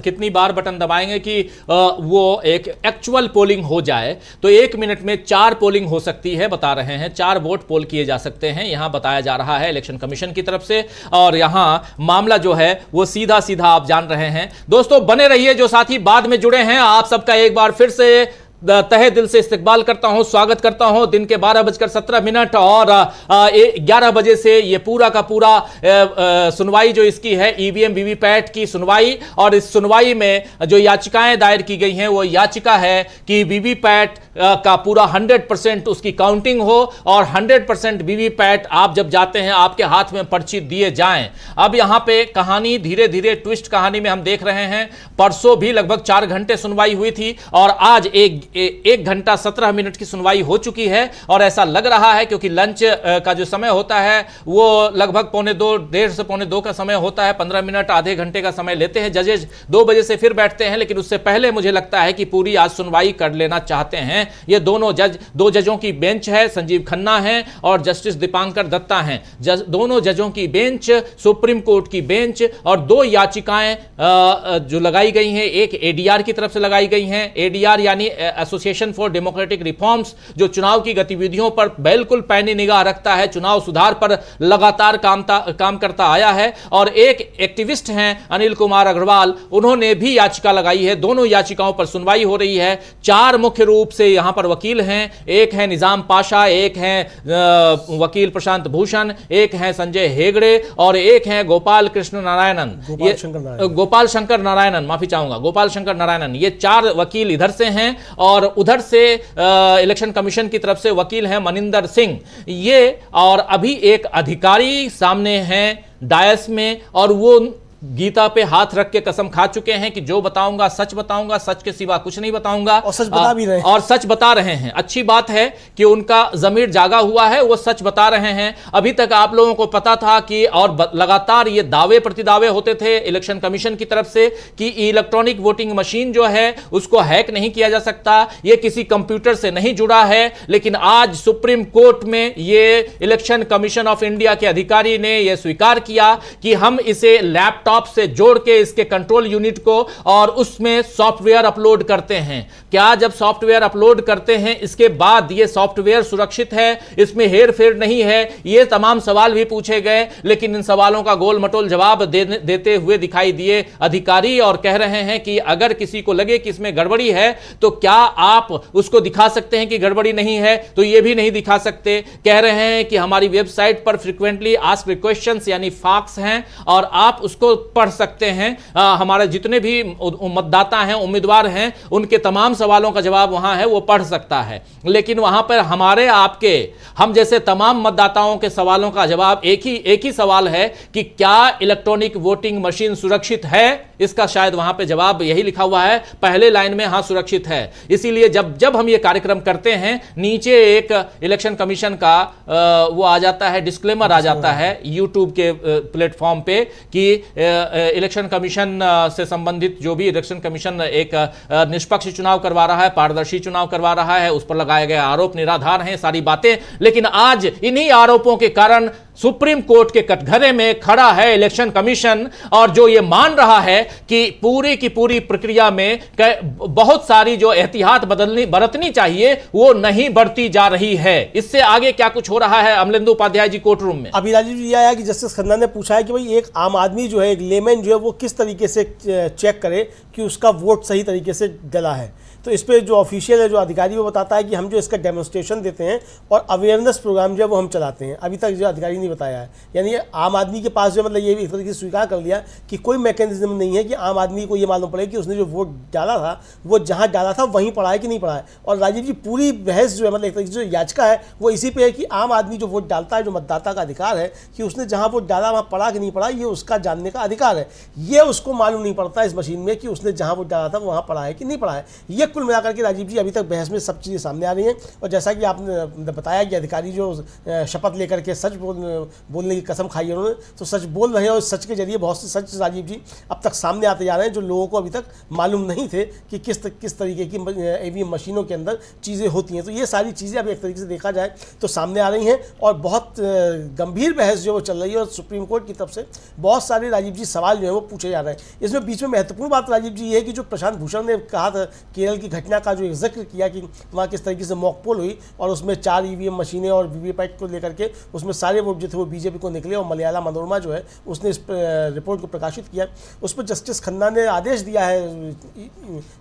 कितनी बार बटन दबाएंगे कि वो एक एक्चुअल पोलिंग हो जाए। तो 1 मिनट में 4 पोलिंग हो सकती है, बता रहे हैं 4 वोट पोल किए जा सकते हैं, यहां बताया जा रहा है इलेक्शन कमीशन की तरफ से। और यहां मामला जो है वो सीधा सीधा आप जान रहे हैं। दोस्तों बने रहिए, जो साथी बाद में जुड़े हैं आप सबका एक बार फिर से तहे दिल से इस्तकबाल करता हूं, स्वागत करता हूं। दिन के 12:17 और 11 बजे से ये पूरा का पूरा सुनवाई जो इसकी है ईवीएम वीवीपैट की सुनवाई, और इस सुनवाई में जो याचिकाएं दायर की गई हैं वो याचिका है कि वीवीपैट का पूरा 100% उसकी काउंटिंग हो और 100% वीवीपैट आप जब जाते हैं आपके हाथ में पर्ची दिए जाएं। अब यहां पे कहानी धीरे धीरे ट्विस्ट कहानी में हम देख रहे हैं। परसों भी लगभग 4 घंटे सुनवाई हुई थी और आज 1 घंटा 17 मिनट की सुनवाई हो चुकी है। और ऐसा लग रहा है क्योंकि लंच का जो समय होता है वो लगभग 1:45 से 1:45 का समय होता है, 15 मिनट आधे घंटे का समय लेते हैं जजेज। 2 बजे से फिर बैठते हैं, लेकिन उससे पहले मुझे लगता है कि पूरी आज सुनवाई कर लेना चाहते हैं। ये दोनों जज, 2 जजों की बेंच है, संजीव खन्ना है और जस्टिस दीपांकर दत्ता हैं। दोनों जजों की बेंच, सुप्रीम कोर्ट की बेंच, और 2 याचिकाएं जो लगाई गई हैं, एक एडीआर की तरफ से लगाई गई हैं। एडीआर यानी एसोसिएशन फॉर डेमोक्रेटिक रिफॉर्म्स, जो चुनाव की गतिविधियों पर बिल्कुल पैनी निगाह रखता है, चुनाव सुधार पर लगातार काम करता आया है। और एक एक्टिविस्ट हैं अनिल कुमार अग्रवाल, उन्होंने भी याचिका लगाई है। दोनों याचिकाओं पर सुनवाई हो रही है। 4 मुख्य रूप से यहां पर वकील हैं। एक है निजाम पाशा, एक है वकील प्रशांत भूषण, एक है संजय हेगड़े और एक है गोपाल शंकर नारायणन, माफी चाहूंगा, गोपाल शंकर नारायणन। ये 4 वकील इधर से हैं और उधर से इलेक्शन कमीशन की तरफ से वकील हैं मनिंदर सिंह। ये और अभी एक अधिकारी सामने हैं डायस में, और वो गीता पे हाथ रख के कसम खा चुके हैं कि जो बताऊंगा सच बताऊंगा, सच के सिवा कुछ नहीं बताऊंगा, और सच बता भी रहे हैं। और सच बता रहे हैं। अच्छी बात है कि उनका जमीर जागा हुआ है, वो सच बता रहे हैं। अभी तक आप लोगों को पता था कि और लगातार ये दावे प्रतिदावे होते थे इलेक्शन कमीशन की तरफ से कि इलेक्ट्रॉनिक वोटिंग मशीन जो है उसको हैक नहीं किया जा सकता, ये किसी कंप्यूटर से नहीं जुड़ा है। लेकिन आज सुप्रीम कोर्ट में ये इलेक्शन कमीशन ऑफ इंडिया के अधिकारी ने यह स्वीकार किया कि हम इसे लैपटॉप से जोड़ के इसके कंट्रोल यूनिट को और उसमें सॉफ्टवेयर अपलोड करते हैं। क्या जब सॉफ्टवेयर अपलोड करते हैं इसके बाद यह सॉफ्टवेयर सुरक्षित है, इसमें हेर फेर नहीं है? ये तमाम सवाल भी पूछे गए, लेकिन इन सवालों का गोल मटोल जवाब देते हुए दिखाई दिए अधिकारी, और कह रहे हैं कि अगर किसी को लगे कि इसमें गड़बड़ी है तो क्या आप उसको दिखा सकते हैं कि गड़बड़ी नहीं है? तो यह भी नहीं दिखा सकते। कह रहे हैं कि हमारी वेबसाइट पर फ्रीक्वेंटली आस्क्ड क्वेश्चंस यानी फैक्ट्स हैं और आप उसको पढ़ सकते हैं। हमारे जितने भी मतदाता हैं, उम्मीदवार हैं, उनके तमाम सवालों का जवाब वहां है, वो पढ़ सकता है। लेकिन वहां पर हमारे आपके, हम जैसे तमाम मतदाताओं के सवालों का जवाब एक ही सवाल है कि क्या इलेक्ट्रॉनिक वोटिंग मशीन सुरक्षित है? इसका शायद वहां पे जवाब यही लिखा हुआ है पहले लाइन में, हां सुरक्षित है। इसीलिए जब हम ये कार्यक्रम करते हैं, नीचे एक इलेक्शन कमीशन का वो आ जाता है, डिस्क्लेमर आ जाता है यूट्यूब के प्लेटफॉर्म पे कि इलेक्शन कमीशन से संबंधित जो भी इलेक्शन कमीशन एक निष्पक्ष चुनाव करवा रहा है, पारदर्शी चुनाव करवा रहा है, उस पर लगाए गए आरोप निराधार हैं, सारी बातें। लेकिन आज इन्हीं आरोपों के कारण सुप्रीम कोर्ट के कटघरे में खड़ा है इलेक्शन कमीशन, और जो ये मान रहा है कि पूरी की पूरी प्रक्रिया में बहुत सारी जो एहतियात बरतनी चाहिए वो नहीं बरती जा रही है। इससे आगे क्या कुछ हो रहा है अमलेंदु उपाध्याय जी कोर्ट रूम में? अभी राजीव जी आया कि जस्टिस खन्ना ने पूछा है कि भाई एक आम आदमी जो है, एक लेमैन जो है, वो किस तरीके से चेक करे कि उसका वोट सही तरीके से डला है। तो इस पर जो ऑफिशियल है, जो अधिकारी, वो बताता है कि हम जो इसका डेमोन्स्ट्रेशन देते हैं और अवेयरनेस प्रोग्राम जो है वो हम चलाते हैं। अभी तक जो अधिकारी ने बताया है, यानी आम आदमी के पास जो मतलब ये भी इस तरीके से स्वीकार कर लिया कि कोई मैकेनिज्म नहीं है कि आम आदमी को ये मालूम पड़े कि उसने जो वोट डाला था वो जहाँ डाला था वहीं पड़ा है कि नहीं पड़ा है। और राजीव जी पूरी बहस जो है, मतलब एक तरीके से जो याचिका है वो इसी पे है कि आम आदमी जो वोट डालता है, जो मतदाता का अधिकार है कि उसने जहाँ वोट डाला वहाँ पड़ा कि नहीं पड़ा, ये उसका जानने का अधिकार है। ये उसको मालूम नहीं पड़ता इस मशीन में कि उसने जहाँ वोट डाला था वहाँ पड़ा है कि नहीं पड़ा है। ये कुल मिलाकर के राजीव जी अभी तक बहस में सब चीज़ें सामने आ रही हैं। और जैसा कि आपने बताया कि अधिकारी जो शपथ लेकर के सच बोलने की कसम खाई है उन्होंने, तो सच बोल रहे हैं और सच के जरिए बहुत से सच राजीव जी अब तक सामने आते जा रहे हैं जो लोगों को अभी तक मालूम नहीं थे कि किस तरीके की ईवीएम मशीनों के अंदर चीज़ें होती हैं। तो ये सारी चीज़ें अभी एक तरीके से देखा जाए तो सामने आ रही हैं और बहुत गंभीर बहस जो वो चल रही है। और सुप्रीम कोर्ट की तरफ से बहुत सारे राजीव जी सवाल जो है वो पूछे जा रहे हैं। इसमें बीच में महत्वपूर्ण बात राजीव जी ये है कि जो प्रशांत भूषण ने कहा था केरल की घटना का जो जिक्र किया कि वहाँ किस तरीके से मॉक पोल हुई और उसमें 4 ईवीएम मशीनें और वीवीपैट को लेकर के उसमें सारे वोट जो थे वो बीजेपी को निकले, और मलयाला मनोरमा जो है उसने इस रिपोर्ट को प्रकाशित किया। उस पर जस्टिस खन्ना ने आदेश दिया है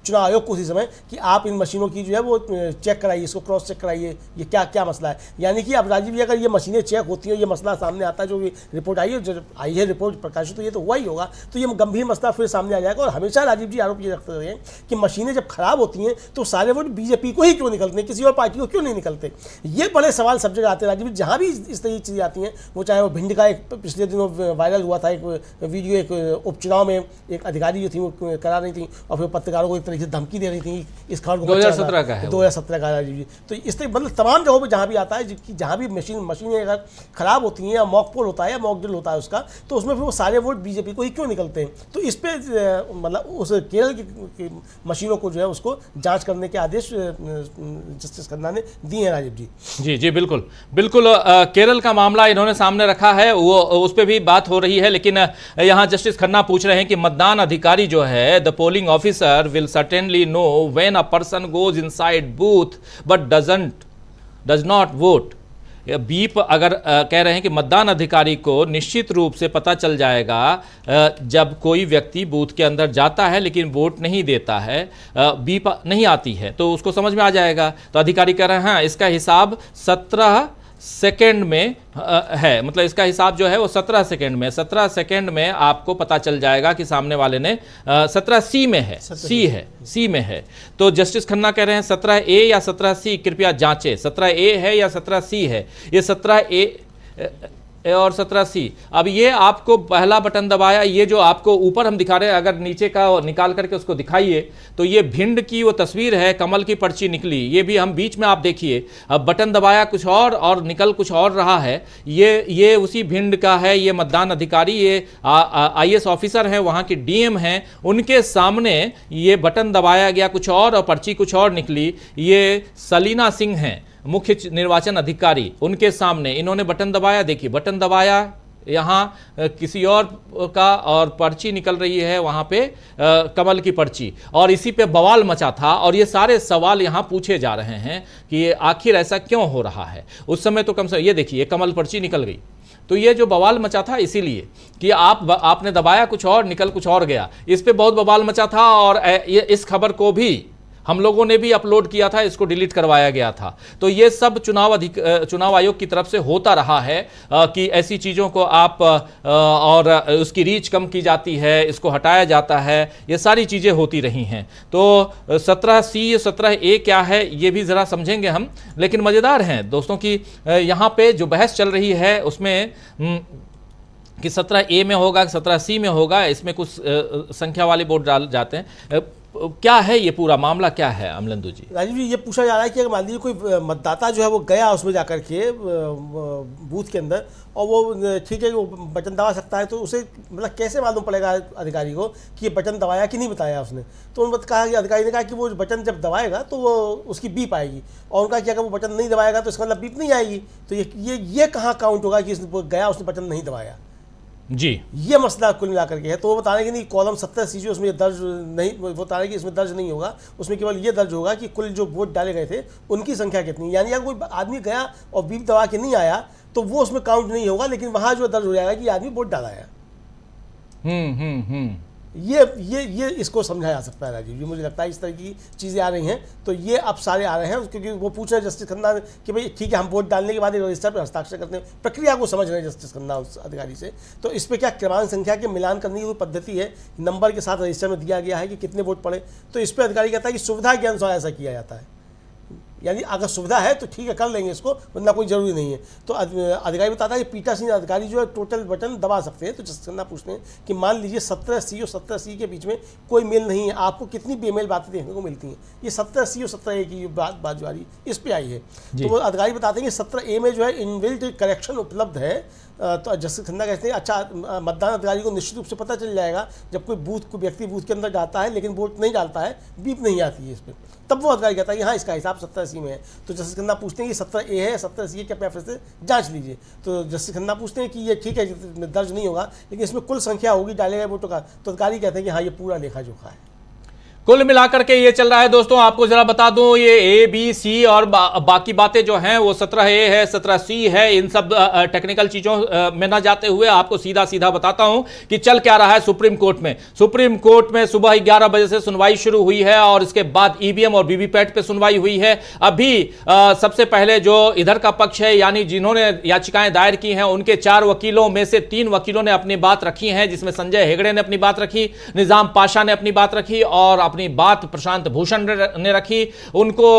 चुनाव आयोग को उसी समय कि आप इन मशीनों की जो है वो चेक कराइए, इसको क्रॉस चेक कराइए, ये क्या क्या मसला है। यानी कि अब राजीव जी अगर ये मशीनें चेक होती हैं, ये मसला सामने आता है, जो रिपोर्ट आई है रिपोर्ट प्रकाशित, तो ये तो हुआ ही होगा, तो ये गंभीर मसला फिर सामने आ जाएगा। और हमेशा राजीव जी आरोप ये रखते रहे हैं कि मशीनें जब खराब होती हैं तो सारे वोट बीजेपी को ही क्यों निकलते हैं, किसी और पार्टी को क्यों नहीं निकलते। ये बड़े सवाल सब जगह आते हैं राजीव जी, जहाँ भी इस तरह की चीज़ें आती हैं, वो चाहे वो भिंड का एक पिछले दिनों वायरल हुआ था एक वीडियो, एक उपचुनाव में एक अधिकारी जो थी वो करा रही थी और फिर पत्रकारों को एक तरीके से धमकी दे रही थी, इस खबर को 2017 का है, 2017 का राजीव जी। तो इस तरह मतलब तमाम जगहों पर जहाँ भी आता है कि जहाँ भी मशीनें अगर खराब होती हैं या मॉक पोल होता है या मॉक ड्रिल होता है उसका, तो उसमें फिर वो सारे वोट बीजेपी को ही क्यों निकलते हैं। तो इस पे मतलब उस केरल की मशीनों को जो है उसको जांच करने के आदेश जस्टिस खन्ना ने दिए हैं राजीव जी। जी जी बिल्कुल बिल्कुल। केरल का मामला इन्होंने सामने रखा है, वो उस पर भी बात हो रही है, लेकिन यहाँ जस्टिस खन्ना पूछ रहे हैं कि मतदान अधिकारी जो है, the polling officer will certainly know when a person goes inside booth but does not vote. Beep अगर कह रहे हैं कि मतदान अधिकारी को निश्चित रूप से पता चल जाएगा जब कोई व्यक्ति बूथ के अंदर जाता है लेकिन वोट नहीं देता है, बीप नहीं आती है तो उसको समझ में आ जाएगा। तो अधिकारी कह रहे हैं हाँ, इसका हिसाब 17 सेकेंड में है, मतलब इसका हिसाब जो है वो 17 सेकेंड में, 17 सेकेंड में आपको पता चल जाएगा कि सामने वाले ने 17C में है, सी में है। तो जस्टिस खन्ना कह रहे हैं 17A या 17C कृपया जांचें, 17A है या 17C है। ये 17A और 17C। अब ये आपको पहला बटन दबाया, ये जो आपको ऊपर हम दिखा रहे हैं, अगर नीचे का निकाल करके उसको दिखाइए तो ये भिंड की वो तस्वीर है, कमल की पर्ची निकली, ये भी हम बीच में आप देखिए। अब बटन दबाया कुछ और निकल कुछ और रहा है, ये उसी भिंड का है। ये मतदान अधिकारी, ये IAS ऑफिसर हैं, वहाँ की DM हैं, उनके सामने ये बटन दबाया गया कुछ और पर्ची कुछ और निकली। ये सलीना सिंह हैं, मुख्य निर्वाचन अधिकारी, उनके सामने इन्होंने बटन दबाया, देखिए बटन दबाया, यहाँ किसी और का और पर्ची निकल रही है वहाँ पे कमल की पर्ची, और इसी पे बवाल मचा था। और ये सारे सवाल यहाँ पूछे जा रहे हैं कि ये आखिर ऐसा क्यों हो रहा है। उस समय तो कम से ये देखिए कमल पर्ची निकल गई, तो ये जो बवाल मचा था इसीलिए कि आपने दबाया कुछ और निकल कुछ और गया, इस पे बहुत बवाल मचा था। और ये इस खबर को भी हम लोगों ने भी अपलोड किया था, इसको डिलीट करवाया गया था। तो ये सब चुनाव आयोग की तरफ से होता रहा है कि ऐसी चीज़ों को आप और उसकी रीच कम की जाती है, इसको हटाया जाता है, ये सारी चीज़ें होती रही हैं। तो 17C 17A क्या है ये भी ज़रा समझेंगे हम, लेकिन मज़ेदार हैं दोस्तों कि यहाँ पे जो बहस चल रही है उसमें कि 17A में होगा 17C में होगा, इसमें कुछ संख्या वाले वोट डाल जाते हैं। क्या है ये पूरा मामला, क्या है अमलेंदु जी? राजीव जी ये पूछा जा रहा है कि अगर मान लीजिए कोई मतदाता जो है वो गया उसमें जाकर के बूथ के अंदर और वो ठीक है वो बटन दबा सकता है, तो उसे मतलब कैसे मालूम पड़ेगा अधिकारी को कि ये बटन दबाया कि नहीं बताया उसने। तो उन्होंने कहा कि अधिकारी ने कहा कि वो बटन जब दबाएगा तो वो उसकी बीप आएगी, और उनका कि अगर वो बटन नहीं दबाएगा तो इसका मतलब बीप नहीं आएगी। तो ये कहाँ काउंट होगा कि गया उसने बटन नहीं दबाया जी। ये मसला कुल मिलाकर के है। तो वो बता रहे कि नहीं कॉलम 17C जो उसमें दर्ज नहीं, वो बता रहे कि इसमें दर्ज नहीं होगा, उसमें केवल ये दर्ज होगा कि कुल जो वोट डाले गए थे उनकी संख्या कितनी। यानी अगर कोई आदमी गया और बीप दबा के नहीं आया तो वो उसमें काउंट नहीं होगा, लेकिन वहाँ जो दर्ज हो जाएगा कि आदमी वोट डाला है। ये इसको समझा जा सकता है राजीव जी, मुझे लगता है इस तरह की चीज़ें आ रही हैं। तो ये अब सारे आ रहे हैं क्योंकि वो पूछ रहे हैं जस्टिस खन्ना कि भाई ठीक है हम वोट डालने के बाद एक रजिस्टर पर हस्ताक्षर करते हैं, प्रक्रिया को समझ रहे हैं जस्टिस खन्ना उस अधिकारी से। तो इस पर क्या क्रमांक संख्या के मिलान करने की कोई पद्धति है, नंबर के साथ रजिस्टर में दिया गया है कि कितने वोट पड़े, तो इस पर अधिकारी कहता है कि सुविधा के अनुसार ऐसा किया जाता है। यानी अगर सुविधा है तो ठीक है कर लेंगे इसको, वरना कोई जरूरी नहीं है। तो अधिकारी बताता है कि पीठासीन अधिकारी जो है टोटल बटन दबा सकते हैं। तो जस्टिस खन्ना पूछते हैं कि मान लीजिए 17C और 17C के बीच में कोई मेल नहीं है, आपको कितनी बेमेल बातें देखने को मिलती हैं। ये 17C और 17A की बात जो आ रही इस पर आई है। तो वो अधिकारी बताते हैं कि 17A में जो है इनबिल्ट करेक्शन उपलब्ध है। तो जस्टिस खन्ना कहते हैं अच्छा मतदान अधिकारी को निश्चित रूप से पता चल जाएगा जब कोई व्यक्ति बूथ के अंदर जाता है लेकिन वोट नहीं डालता है, बीप नहीं आती है इस पर, तब वो अधिकारी कहता है कि हाँ इसका हिसाब 17C में है। तो जस्टिस खन्ना पूछते हैं कि 17A है 17C क्या प्रेफरेंस से जांच लीजिए। तो जस्टिस खन्ना पूछते हैं कि ये ठीक है दर्ज नहीं होगा लेकिन इसमें कुल संख्या होगी डाले गए वोटों का। तो अधिकारी कहते हैं कि हाँ ये पूरा लेखा जोखा है। कुल मिलाकर के ये चल रहा है दोस्तों। आपको जरा बता दूं, ये ए बी सी और बाकी बातें जो हैं वो 17A है, 17C है, इन सब टेक्निकल चीजों में ना जाते हुए आपको सीधा सीधा बताता हूं कि चल क्या रहा है सुप्रीम कोर्ट में। सुप्रीम कोर्ट में सुबह 11 बजे से सुनवाई शुरू हुई है और इसके बाद ईवीएम और वीवीपैट पे सुनवाई हुई है। अभी सबसे पहले जो इधर का पक्ष है, यानी जिन्होंने याचिकाएं दायर की हैं, उनके 4 वकीलों में से 3 वकीलों ने अपनी बात रखी है, जिसमें संजय हेगड़े ने अपनी बात रखी, निजाम पाशा ने अपनी बात रखी और अपनी बात प्रशांत भूषण ने रखी। उनको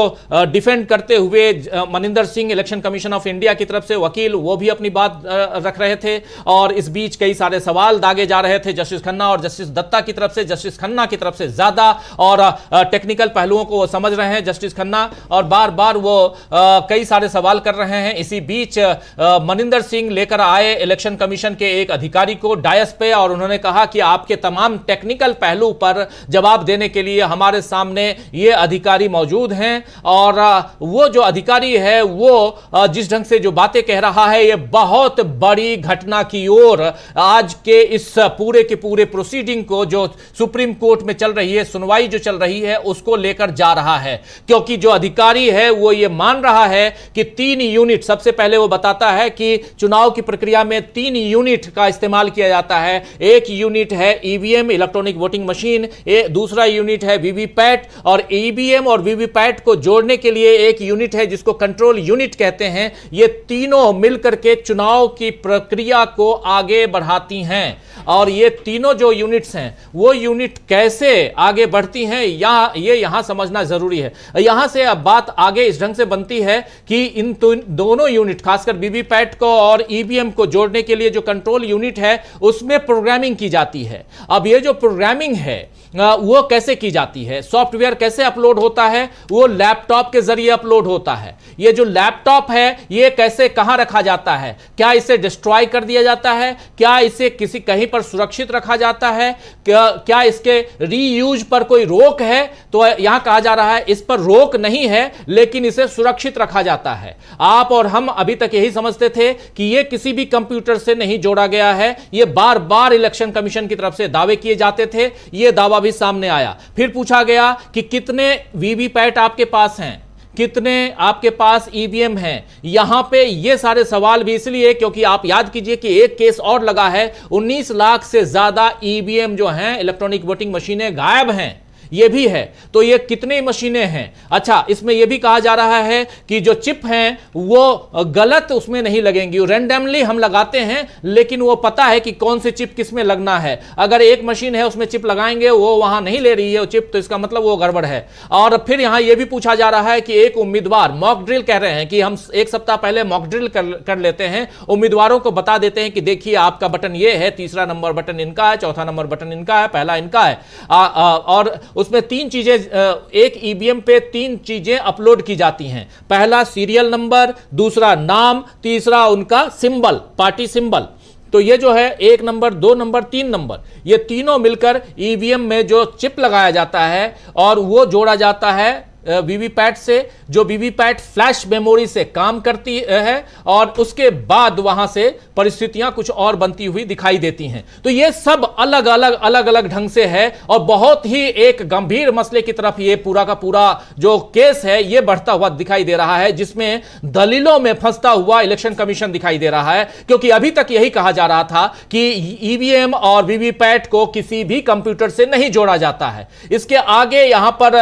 डिफेंड करते हुए Maninder Singh, election commission of India की तरफ से वकील, वो भी अपनी बात रख रहे थे और इस बीच कई सारे सवाल दागे जा रहे थे जस्टिस खन्ना और जस्टिस दत्ता की तरफ से। जस्टिस खन्ना की तरफ से ज्यादा और टेक्निकल पहलुओं को वो समझ रहे हैं जस्टिस खन्ना, और बार बार वो कई सारे सवाल कर रहे हैं। इसी बीच मनिंदर सिंह लेकर आए इलेक्शन कमीशन के एक अधिकारी को डायस पे और उन्होंने कहा कि आपके तमाम टेक्निकल पहलू पर जवाब देने के लिए हमारे सामने ये अधिकारी मौजूद हैं। और वो जो अधिकारी है वो जिस ढंग से जो बातें कह रहा है, ये बहुत बड़ी घटना की ओर आज के इस पूरे के पूरे प्रोसीडिंग को जो सुप्रीम कोर्ट में चल रही है, सुनवाई जो चल रही है, उसको लेकर जा रहा है। क्योंकि जो अधिकारी है वो ये मान रहा है कि 3 यूनिट, सबसे पहले वो बताता है कि चुनाव की प्रक्रिया में 3 यूनिट का इस्तेमाल किया जाता है। एक यूनिट है ईवीएम, इलेक्ट्रॉनिक वोटिंग मशीन, दूसरा यूनिट है वीवीपैट, और ईवीएम और वीवीपैट को जोड़ने के लिए एक यूनिट है जिसको कंट्रोल यूनिट कहते हैं। ये तीनों मिलकर के चुनाव की प्रक्रिया को आगे बढ़ाती हैं। और ये तीनों जो यूनिट्स हैं वो यूनिट कैसे आगे बढ़ती हैं, यहां समझना जरूरी है। यहां से अब बात आगे इस ढंग से बनती है कि इन दोनों यूनिट, खासकर वीवीपैट को और ईवीएम को जोड़ने के लिए जो कंट्रोल यूनिट है उसमें प्रोग्रामिंग की जाती है। अब ये जो प्रोग्रामिंग है वो कैसे की जाती है, सॉफ्टवेयर कैसे अपलोड होता है, वो लैपटॉप के जरिए अपलोड होता है। ये जो लैपटॉप है ये कैसे, कहां रखा जाता है, क्या इसे डिस्ट्रॉय कर दिया जाता है, क्या इसे किसी कहीं पर सुरक्षित रखा जाता है, क्या इसके रीयूज पर कोई रोक है, तो यहां कहा जा रहा है इस पर रोक नहीं है लेकिन इसे सुरक्षित रखा जाता है। आप और हम अभी तक यही समझते थे कि ये किसी भी कंप्यूटर से नहीं जोड़ा गया है। ये बार बार इलेक्शन कमीशन की तरफ से दावे किए जाते थे, ये दावा भी सामने आया। फिर पूछा गया कि कितने वीवीपैट आपके पास हैं, कितने आपके पास ईवीएम हैं। यहां पे ये सारे सवाल भी इसलिए क्योंकि आप याद कीजिए कि एक केस और लगा है, 19 लाख से ज्यादा ईवीएम जो हैं, इलेक्ट्रॉनिक वोटिंग मशीनें गायब हैं, ये भी है। तो ये कितनी मशीनें हैं। अच्छा, इसमें यह भी कहा जा रहा है कि जो चिप हैं वो गलत उसमें नहीं लगेंगी, रैंडमली हम लगाते हैं लेकिन वो पता है कि कौन सी चिप किस में लगना है। अगर एक मशीन है उसमें चिप लगाएंगे, वो वहां नहीं ले रही है वो चिप, तो इसका मतलब वो गड़बड़ है। और फिर यहां यह भी पूछा जा रहा है कि एक उम्मीदवार, मॉक ड्रिल कह रहे हैं कि हम एक सप्ताह पहले मॉक ड्रिल कर लेते हैं, उम्मीदवारों को बता देते हैं कि देखिए आपका बटन ये है, तीसरा नंबर बटन इनका है, चौथा नंबर बटन इनका है, पहला इनका है। और उसमें 3 चीजें, एक ईवीएम पे 3 चीजें अपलोड की जाती हैं। पहला सीरियल नंबर, दूसरा नाम, तीसरा उनका सिंबल, पार्टी सिंबल। तो ये जो है 1 नंबर, 2 नंबर, 3 नंबर, ये तीनों मिलकर ईवीएम में जो चिप लगाया जाता है और वो जोड़ा जाता है वीवीपैट से, जो वीवीपैट फ्लैश मेमोरी से काम करती है और उसके बाद वहां से परिस्थितियां कुछ और बनती हुई दिखाई देती हैं। तो ये सब अलग अलग ढंग से है और बहुत ही एक गंभीर मसले की तरफ ये पूरा का पूरा जो केस है ये बढ़ता हुआ दिखाई दे रहा है, जिसमें दलीलों में फंसता हुआ इलेक्शन कमीशन दिखाई दे रहा है। क्योंकि अभी तक यही कहा जा रहा था कि ईवीएम और वीवीपैट को किसी भी कंप्यूटर से नहीं जोड़ा जाता है। इसके आगे यहां पर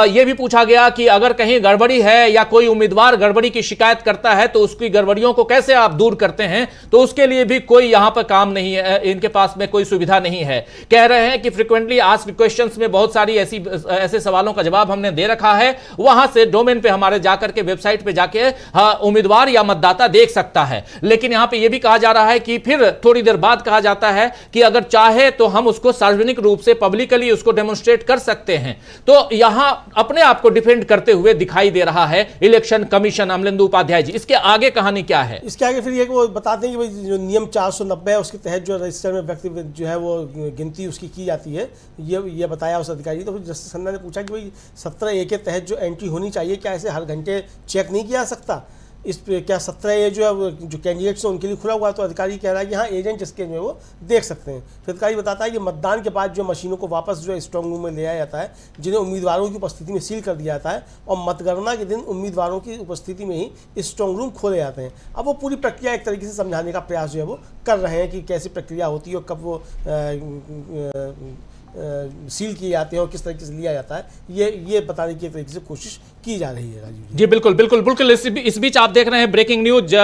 यह भी पूछा गया कि अगर कहीं गड़बड़ी है या कोई उम्मीदवार गड़बड़ी की शिकायत करता है तो उसकी गड़बड़ियों को कैसे आप दूर करते हैं, तो उसके लिए भी कोई यहां पर काम नहीं है, इनके पास में कोई सुविधा नहीं है। कह रहे हैं कि फ्रीक्वेंटली आस्क्ड क्वेश्चंस में बहुत सारी ऐसे सवालों का जवाब हमने दे रखा है, वहां से डोमेन पे हमारे जाकर के वेबसाइट पे जाके उम्मीदवार या मतदाता देख सकता है। लेकिन यहां पे यह भी कहा जा रहा है कि फिर थोड़ी देर बाद कहा जाता है कि अगर चाहे तो हम उसको सार्वजनिक रूप से पब्लिकली उसको डेमोन्स्ट्रेट कर सकते हैं। तो यहां अपने आप को डिफेंड करते हुए दिखाई दे रहा है इलेक्शन कमीशन, अमलेंदु उपाध्याय जी। इसके आगे कहानी क्या है? इसके आगे फिर ये वो बताते हैं कि जो नियम 490 है उसके तहत जो रजिस्टर में व्यक्ति जो है वो गिनती उसकी की जाती है, ये बताया उस अधिकारी। तो फिर जस्टिस खन्ना ने पूछा कि भाई 17A के तहत जो एंट्री होनी चाहिए, क्या ऐसे हर घंटे चेक नहीं किया जा सकता? इस पे क्या 17 ये जो कैंडिडेट्स हैं उनके लिए खुला हुआ है, तो अधिकारी कह रहा है कि हाँ एजेंट इसके जो है वो देख सकते हैं। फिर अधिकारी बताता है कि मतदान के बाद जो मशीनों को वापस जो है स्ट्रांग रूम में ले आया जाता है, जिन्हें उम्मीदवारों की उपस्थिति में सील कर दिया जाता है, और मतगणना के दिन उम्मीदवारों की उपस्थिति में ही स्ट्रांग रूम खोले जाते हैं। अब वो पूरी प्रक्रिया एक तरीके से समझाने का प्रयास जो है वो कर रहे हैं कि कैसी प्रक्रिया होती है और कब वो सील किए जाते हैं और किस तरीके से लिया जाता है, ये बताने की एक तरीके से कोशिश की जा रही है। राजीव जी बिल्कुल बिल्कुल बिल्कुल। इस बीच आप देख रहे हैं ब्रेकिंग न्यूज,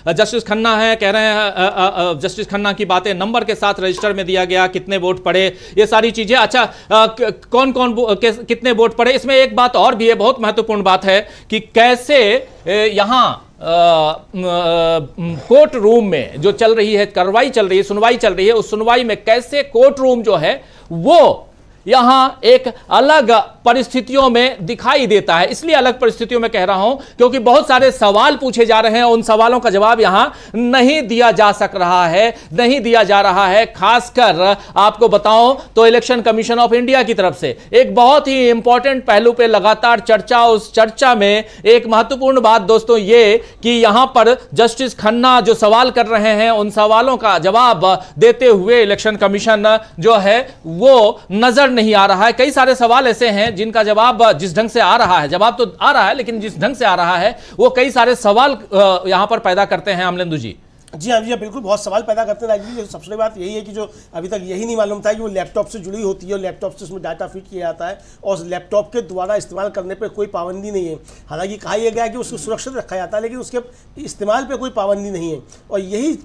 जस्टिस खन्ना है, कह रहे हैं जस्टिस खन्ना की बातें नंबर के साथ रजिस्टर में दिया गया, कितने वोट पड़े, ये सारी चीजें। अच्छा, कौन कौन कितने वोट पड़े, इसमें एक बात और भी है, बहुत महत्वपूर्ण बात है कि कैसे यहाँ कोर्ट रूम में जो चल रही है कार्रवाई चल रही है, सुनवाई चल रही है, उस सुनवाई में कैसे कोर्ट रूम जो है वो यहां एक अलग परिस्थितियों में दिखाई देता है। इसलिए अलग परिस्थितियों में कह रहा हूं क्योंकि बहुत सारे सवाल पूछे जा रहे हैं, उन सवालों का जवाब यहां नहीं दिया जा सक रहा है, नहीं दिया जा रहा है। खासकर आपको बताऊं तो इलेक्शन कमीशन ऑफ इंडिया की तरफ से एक बहुत ही इंपॉर्टेंट पहलू पे लगातार चर्चा, उस चर्चा में एक महत्वपूर्ण बात दोस्तों ये कि यहां पर जस्टिस खन्ना जो सवाल कर रहे हैं, उन सवालों का जवाब देते हुए इलेक्शन कमीशन जो है वो नजर नहीं आ रहा है। कई सारे सवाल ऐसे हैं जिनका जवाब जिस ढंग से आ रहा है, जवाब तो आ रहा है लेकिन जिस ढंग से आ रहा है वो कई सारे सवाल यहां पर पैदा करते हैं। अमलेंदु जी। जी हाँ, जी बिल्कुल, बहुत सवाल पैदा करते हैं राजीव जी। सबसे बड़ी बात यही है कि जो अभी तक यही नहीं मालूम था कि वो लैपटॉप से जुड़ी होती है और लैपटॉप से उसमें डाटा फीड किया जाता है और उस लैपटॉप के द्वारा इस्तेमाल करने पर कोई पाबंदी नहीं है। हालांकि कहा यह गया है कि उसको सुरक्षित रखा जाता है लेकिन उसके इस्तेमाल पर कोई पाबंदी नहीं है। और यही